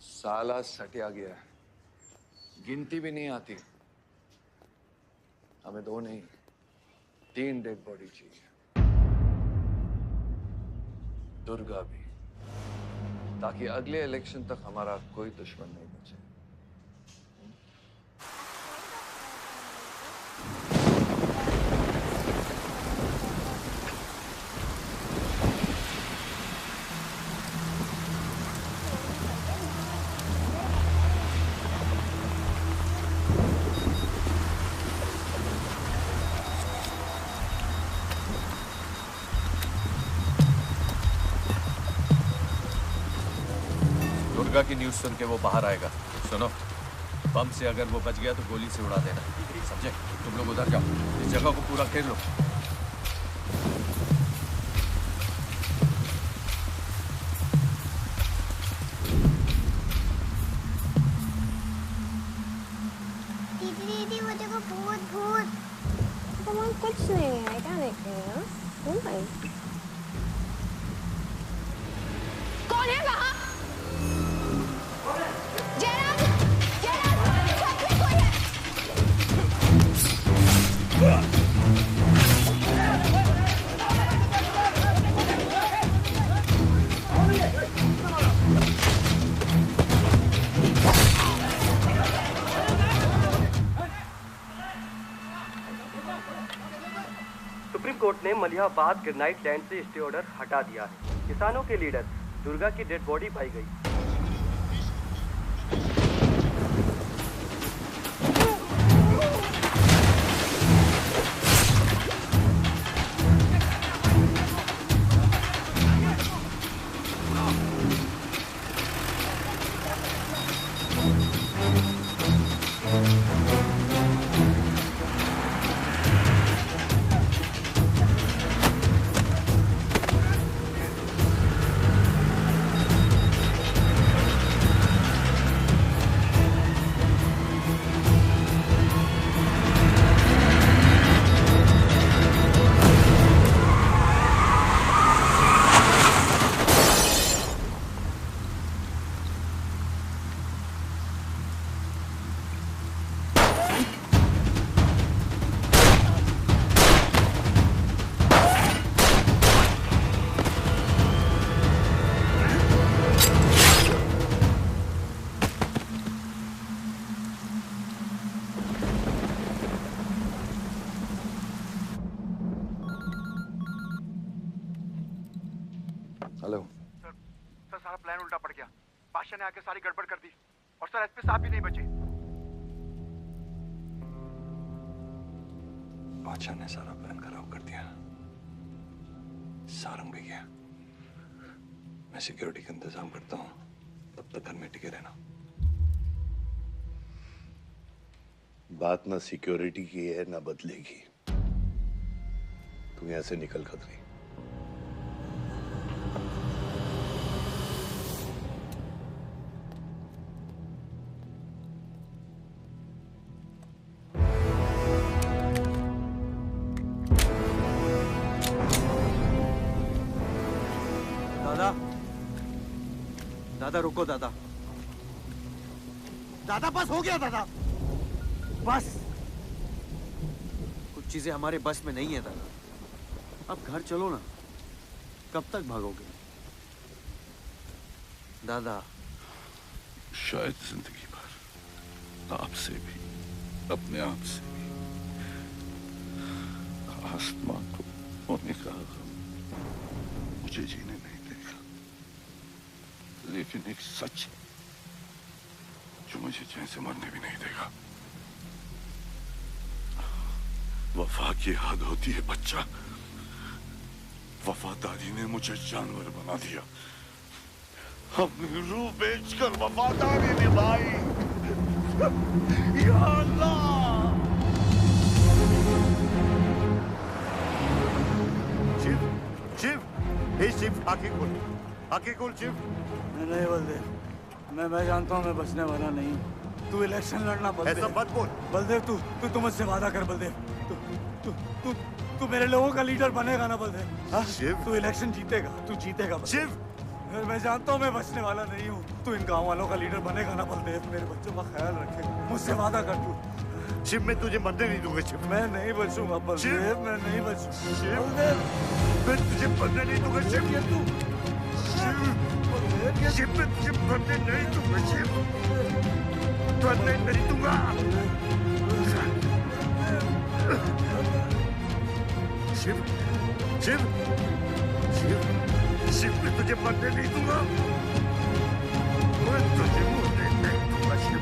साला सटिया गया है, गिनती भी नहीं आती। हमें 2 नहीं 3 डेड बॉडी चाहिए। दुर्गा भी, ताकि अगले इलेक्शन तक हमारा कोई दुश्मन नहीं बचे। दुर्गा की न्यूज़ सुन के वो बाहर आएगा। सुनो, बम से अगर वो बच गया तो गोली से उड़ा देना, समझे? तुम लोग उधर जाओ, इस जगह को पूरा घेर लो। दीदी वो देखो, भूत भूत। तुम कुछ नहीं है, क्या देख रही हो? कौन है वहाँ? सुप्रीम कोर्ट ने मलिहाबाद ग्रेनाइट लैंड से स्टे ऑर्डर हटा दिया है। किसानों के लीडर दुर्गा की डेड बॉडी पाई गई। बादशाह ने आके सारी गड़बड़ कर दी और सर एसपी साहब भी नहीं बचे। बादशाह ने सारा प्लान खराब कर दिया। सारंग भी गया। मैं सिक्योरिटी का इंतजाम करता हूँ, तब तक घर में टिके रहना। बात ना सिक्योरिटी की है ना बदलेगी। तू यहां से निकल खतरी। दादा, दादा रुको दादा। दादा बस हो गया दादा, बस। कुछ चीजें हमारे बस में नहीं है दादा। अब घर चलो ना, कब तक भागोगे दादा? शायद जिंदगी भर आपसे भी, अपने आप से भी। आसमां को होने का गम मुझे जीने नहीं देगा, लेकिन एक सच जो मुझे चैन से मरने भी नहीं देगा। वफा की याद होती है बच्चा। वफादारी ने मुझे जानवर बना दिया। हमने रूह बेचकर वफादारी निभाई। या अल्लाह। शिव, शिव, हे शिव, आंखें खोल, आंखें खोल शिव। नहीं बलदेव, मैं जानता हूँ मैं बचने वाला नहीं हूँ। तू इलेक्शन लड़ना बलदेव। ऐसा मत बोल। बलदेव तू मुझसे वादा कर बलदेव। तू मेरे लोगों का लीडर बनेगा ना बलदेव? शिव, तू इलेक्शन जीतेगा, तू जीतेगा शिव। मैं जानता हूँ मैं बचने वाला नहीं हूँ। तू इन गाँव वालों का लीडर बनेगा ना बलदेव? मेरे बच्चों का ख्याल रखेगा, मुझसे वादा कर तू। शिव, मैं तुझे मरने नहीं दूंगा शिव। मैं नहीं बचूंगा बलदेव, मैं नहीं बचूंगा शिव। मैं तुझे मरने नहीं दूंगा शिव। शिव, मैं तुझे मरने नहीं दूंगा शिव। मरने नहीं दूंगा। शिव, शिव, शिव, शिव, मैं तुझे मरने नहीं दूंगा। मैं तुझे मरने नहीं दूंगा शिव।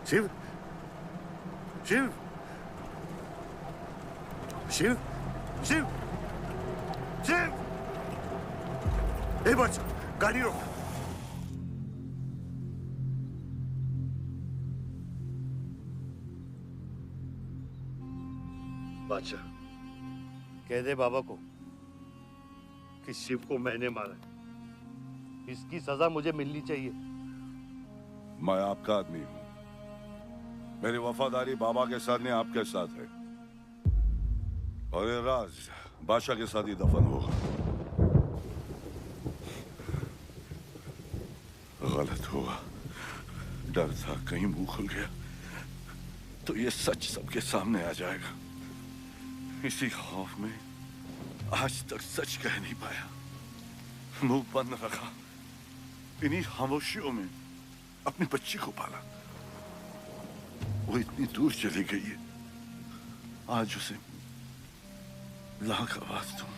शिव, शिव, शिव, शिव, शिव। ए बच्चा, गाड़ी रोक। बादशाह, कह दे बाबा को कि शिव को मैंने मारा। इसकी सजा मुझे मिलनी चाहिए। मैं आपका आदमी हूं। मेरी वफादारी बाबा के साथ नहीं, आपके साथ है। और ये राज बादशाह के साथ ही दफन होगा। गलत हुआ, डर था कहीं मुंह खुल गया तो ये सच सबके सामने आ जाएगा। इसी खौफ में आज तक सच कह नहीं पाया, मुंह बंद रखा। इन्हीं खामोशियों में अपनी बच्ची को पाला। वो इतनी दूर चली गई है, आज उसे लाख आवाज दूं,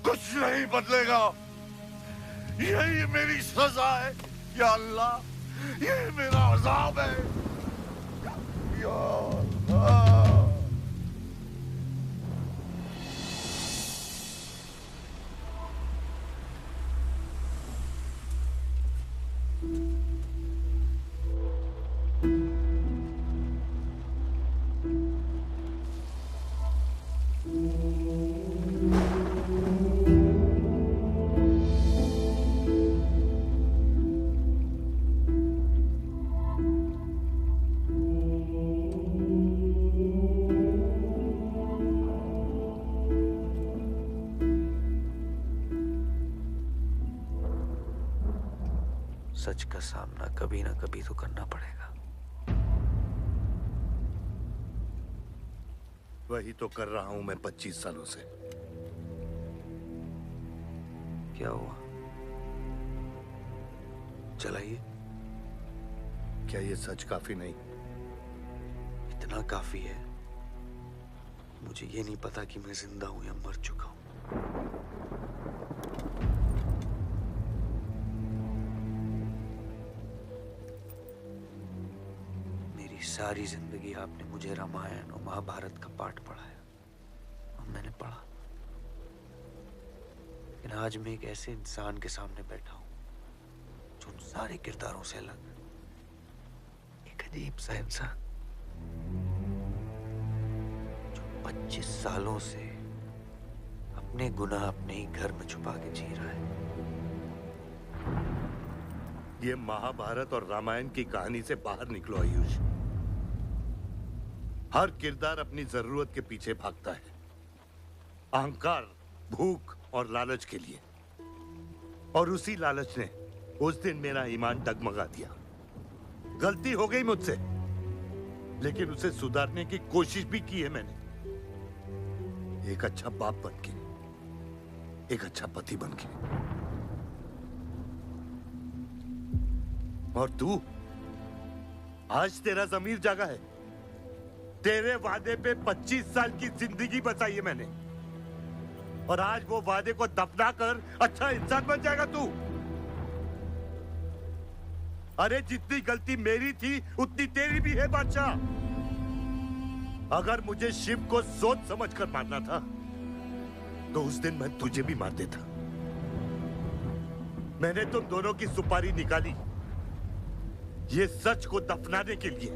कुछ नहीं बदलेगा। यही मेरी सजा है या अल्लाह, यही मेरा अज़ाब है या अल्लाह। सच का सामना कभी ना कभी तो करना पड़ेगा। वही तो कर रहा हूं मैं 25 सालों से। क्या हुआ? चलाइए। क्या ये सच काफी नहीं? इतना काफी है। मुझे ये नहीं पता कि मैं जिंदा हूं या मर चुका हूं। मेरी सारी जिंदगी आपने मुझे रामायण और महाभारत का पाठ पढ़ाया और मैंने पढ़ा, लेकिन आज मैं एक ऐसे इंसान के सामने बैठा हूं जो उन सारे किरदारों से अलग, एक अजीब सा इंसान जो 25 सालों से अपने गुनाह अपने ही घर में छुपा के जी रहा है। ये महाभारत और रामायण की कहानी से बाहर निकलो आयुष। हर किरदार अपनी जरूरत के पीछे भागता है, अहंकार, भूख और लालच के लिए, और उसी लालच ने उस दिन मेरा ईमान डगमगा दिया। गलती हो गई मुझसे, लेकिन उसे सुधारने की कोशिश भी की है मैंने। एक अच्छा बाप बन के, एक अच्छा पति बन के। और तू, आज तेरा ज़मीर जागा है। तेरे वादे पे 25 साल की जिंदगी बचाई है मैंने, और आज वो वादे को दफना कर अच्छा इंसान बन जाएगा तू। अरे जितनी गलती मेरी थी उतनी तेरी भी है बादशाह। अगर मुझे शिव को सोच समझ कर मारना था तो उस दिन मैं तुझे भी मार देता। मैंने तुम दोनों की सुपारी निकाली ये सच को दफनाने के लिए,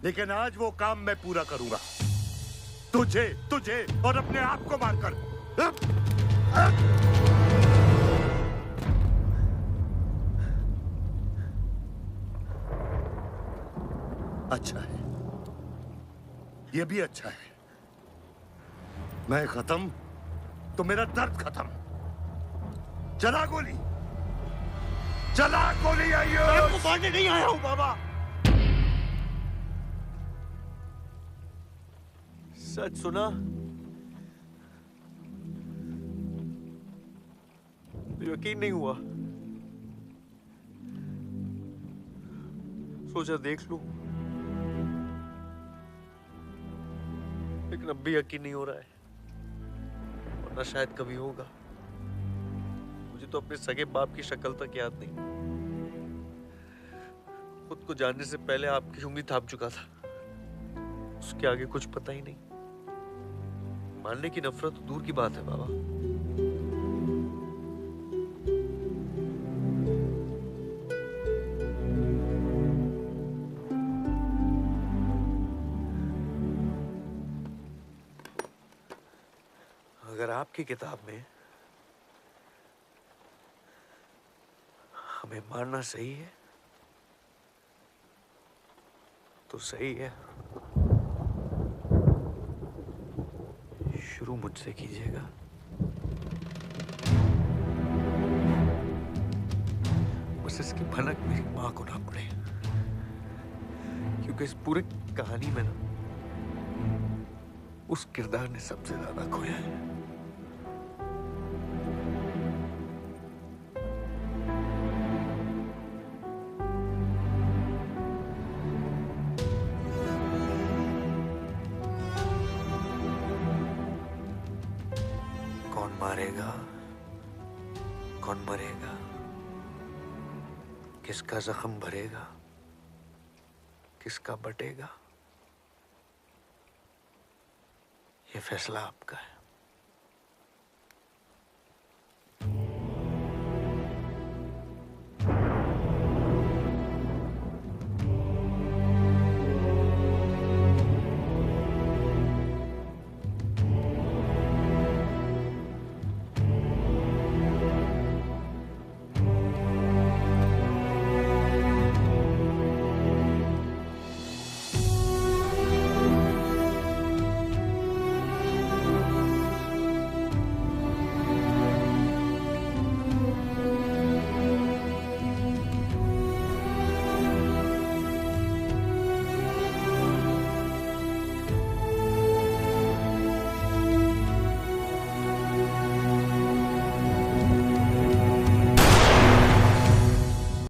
लेकिन आज वो काम मैं पूरा करूंगा, तुझे तुझे और अपने आप को मारकर। अच्छा है, ये भी अच्छा है। मैं खत्म तो मेरा दर्द खत्म। चला गोली, चला गोली। आइयो, आपको मारने नहीं आया हूं बाबा। सच सुना तो यकीन नहीं हुआ, सोचा देख लूं, लेकिन अब भी यकीन नहीं हो रहा है, वरना शायद कभी होगा। मुझे तो अपने सगे बाप की शक्ल तक याद नहीं। खुद को जानने से पहले आपकी उंगली थाप चुका था, उसके आगे कुछ पता ही नहीं। मानने की नफरत तो दूर की बात है बाबा। अगर आपकी किताब में हमें मारना सही है तो सही है। शुरू मुझसे कीजिएगा। बस इसकी भनक मेरी मां को ना पड़े, क्योंकि इस पूरी कहानी में ना उस किरदार ने सबसे ज्यादा खोया है। कौन मारेगा, कौन मरेगा, किसका जख्म भरेगा, किसका बटेगा, ये फैसला आपका है।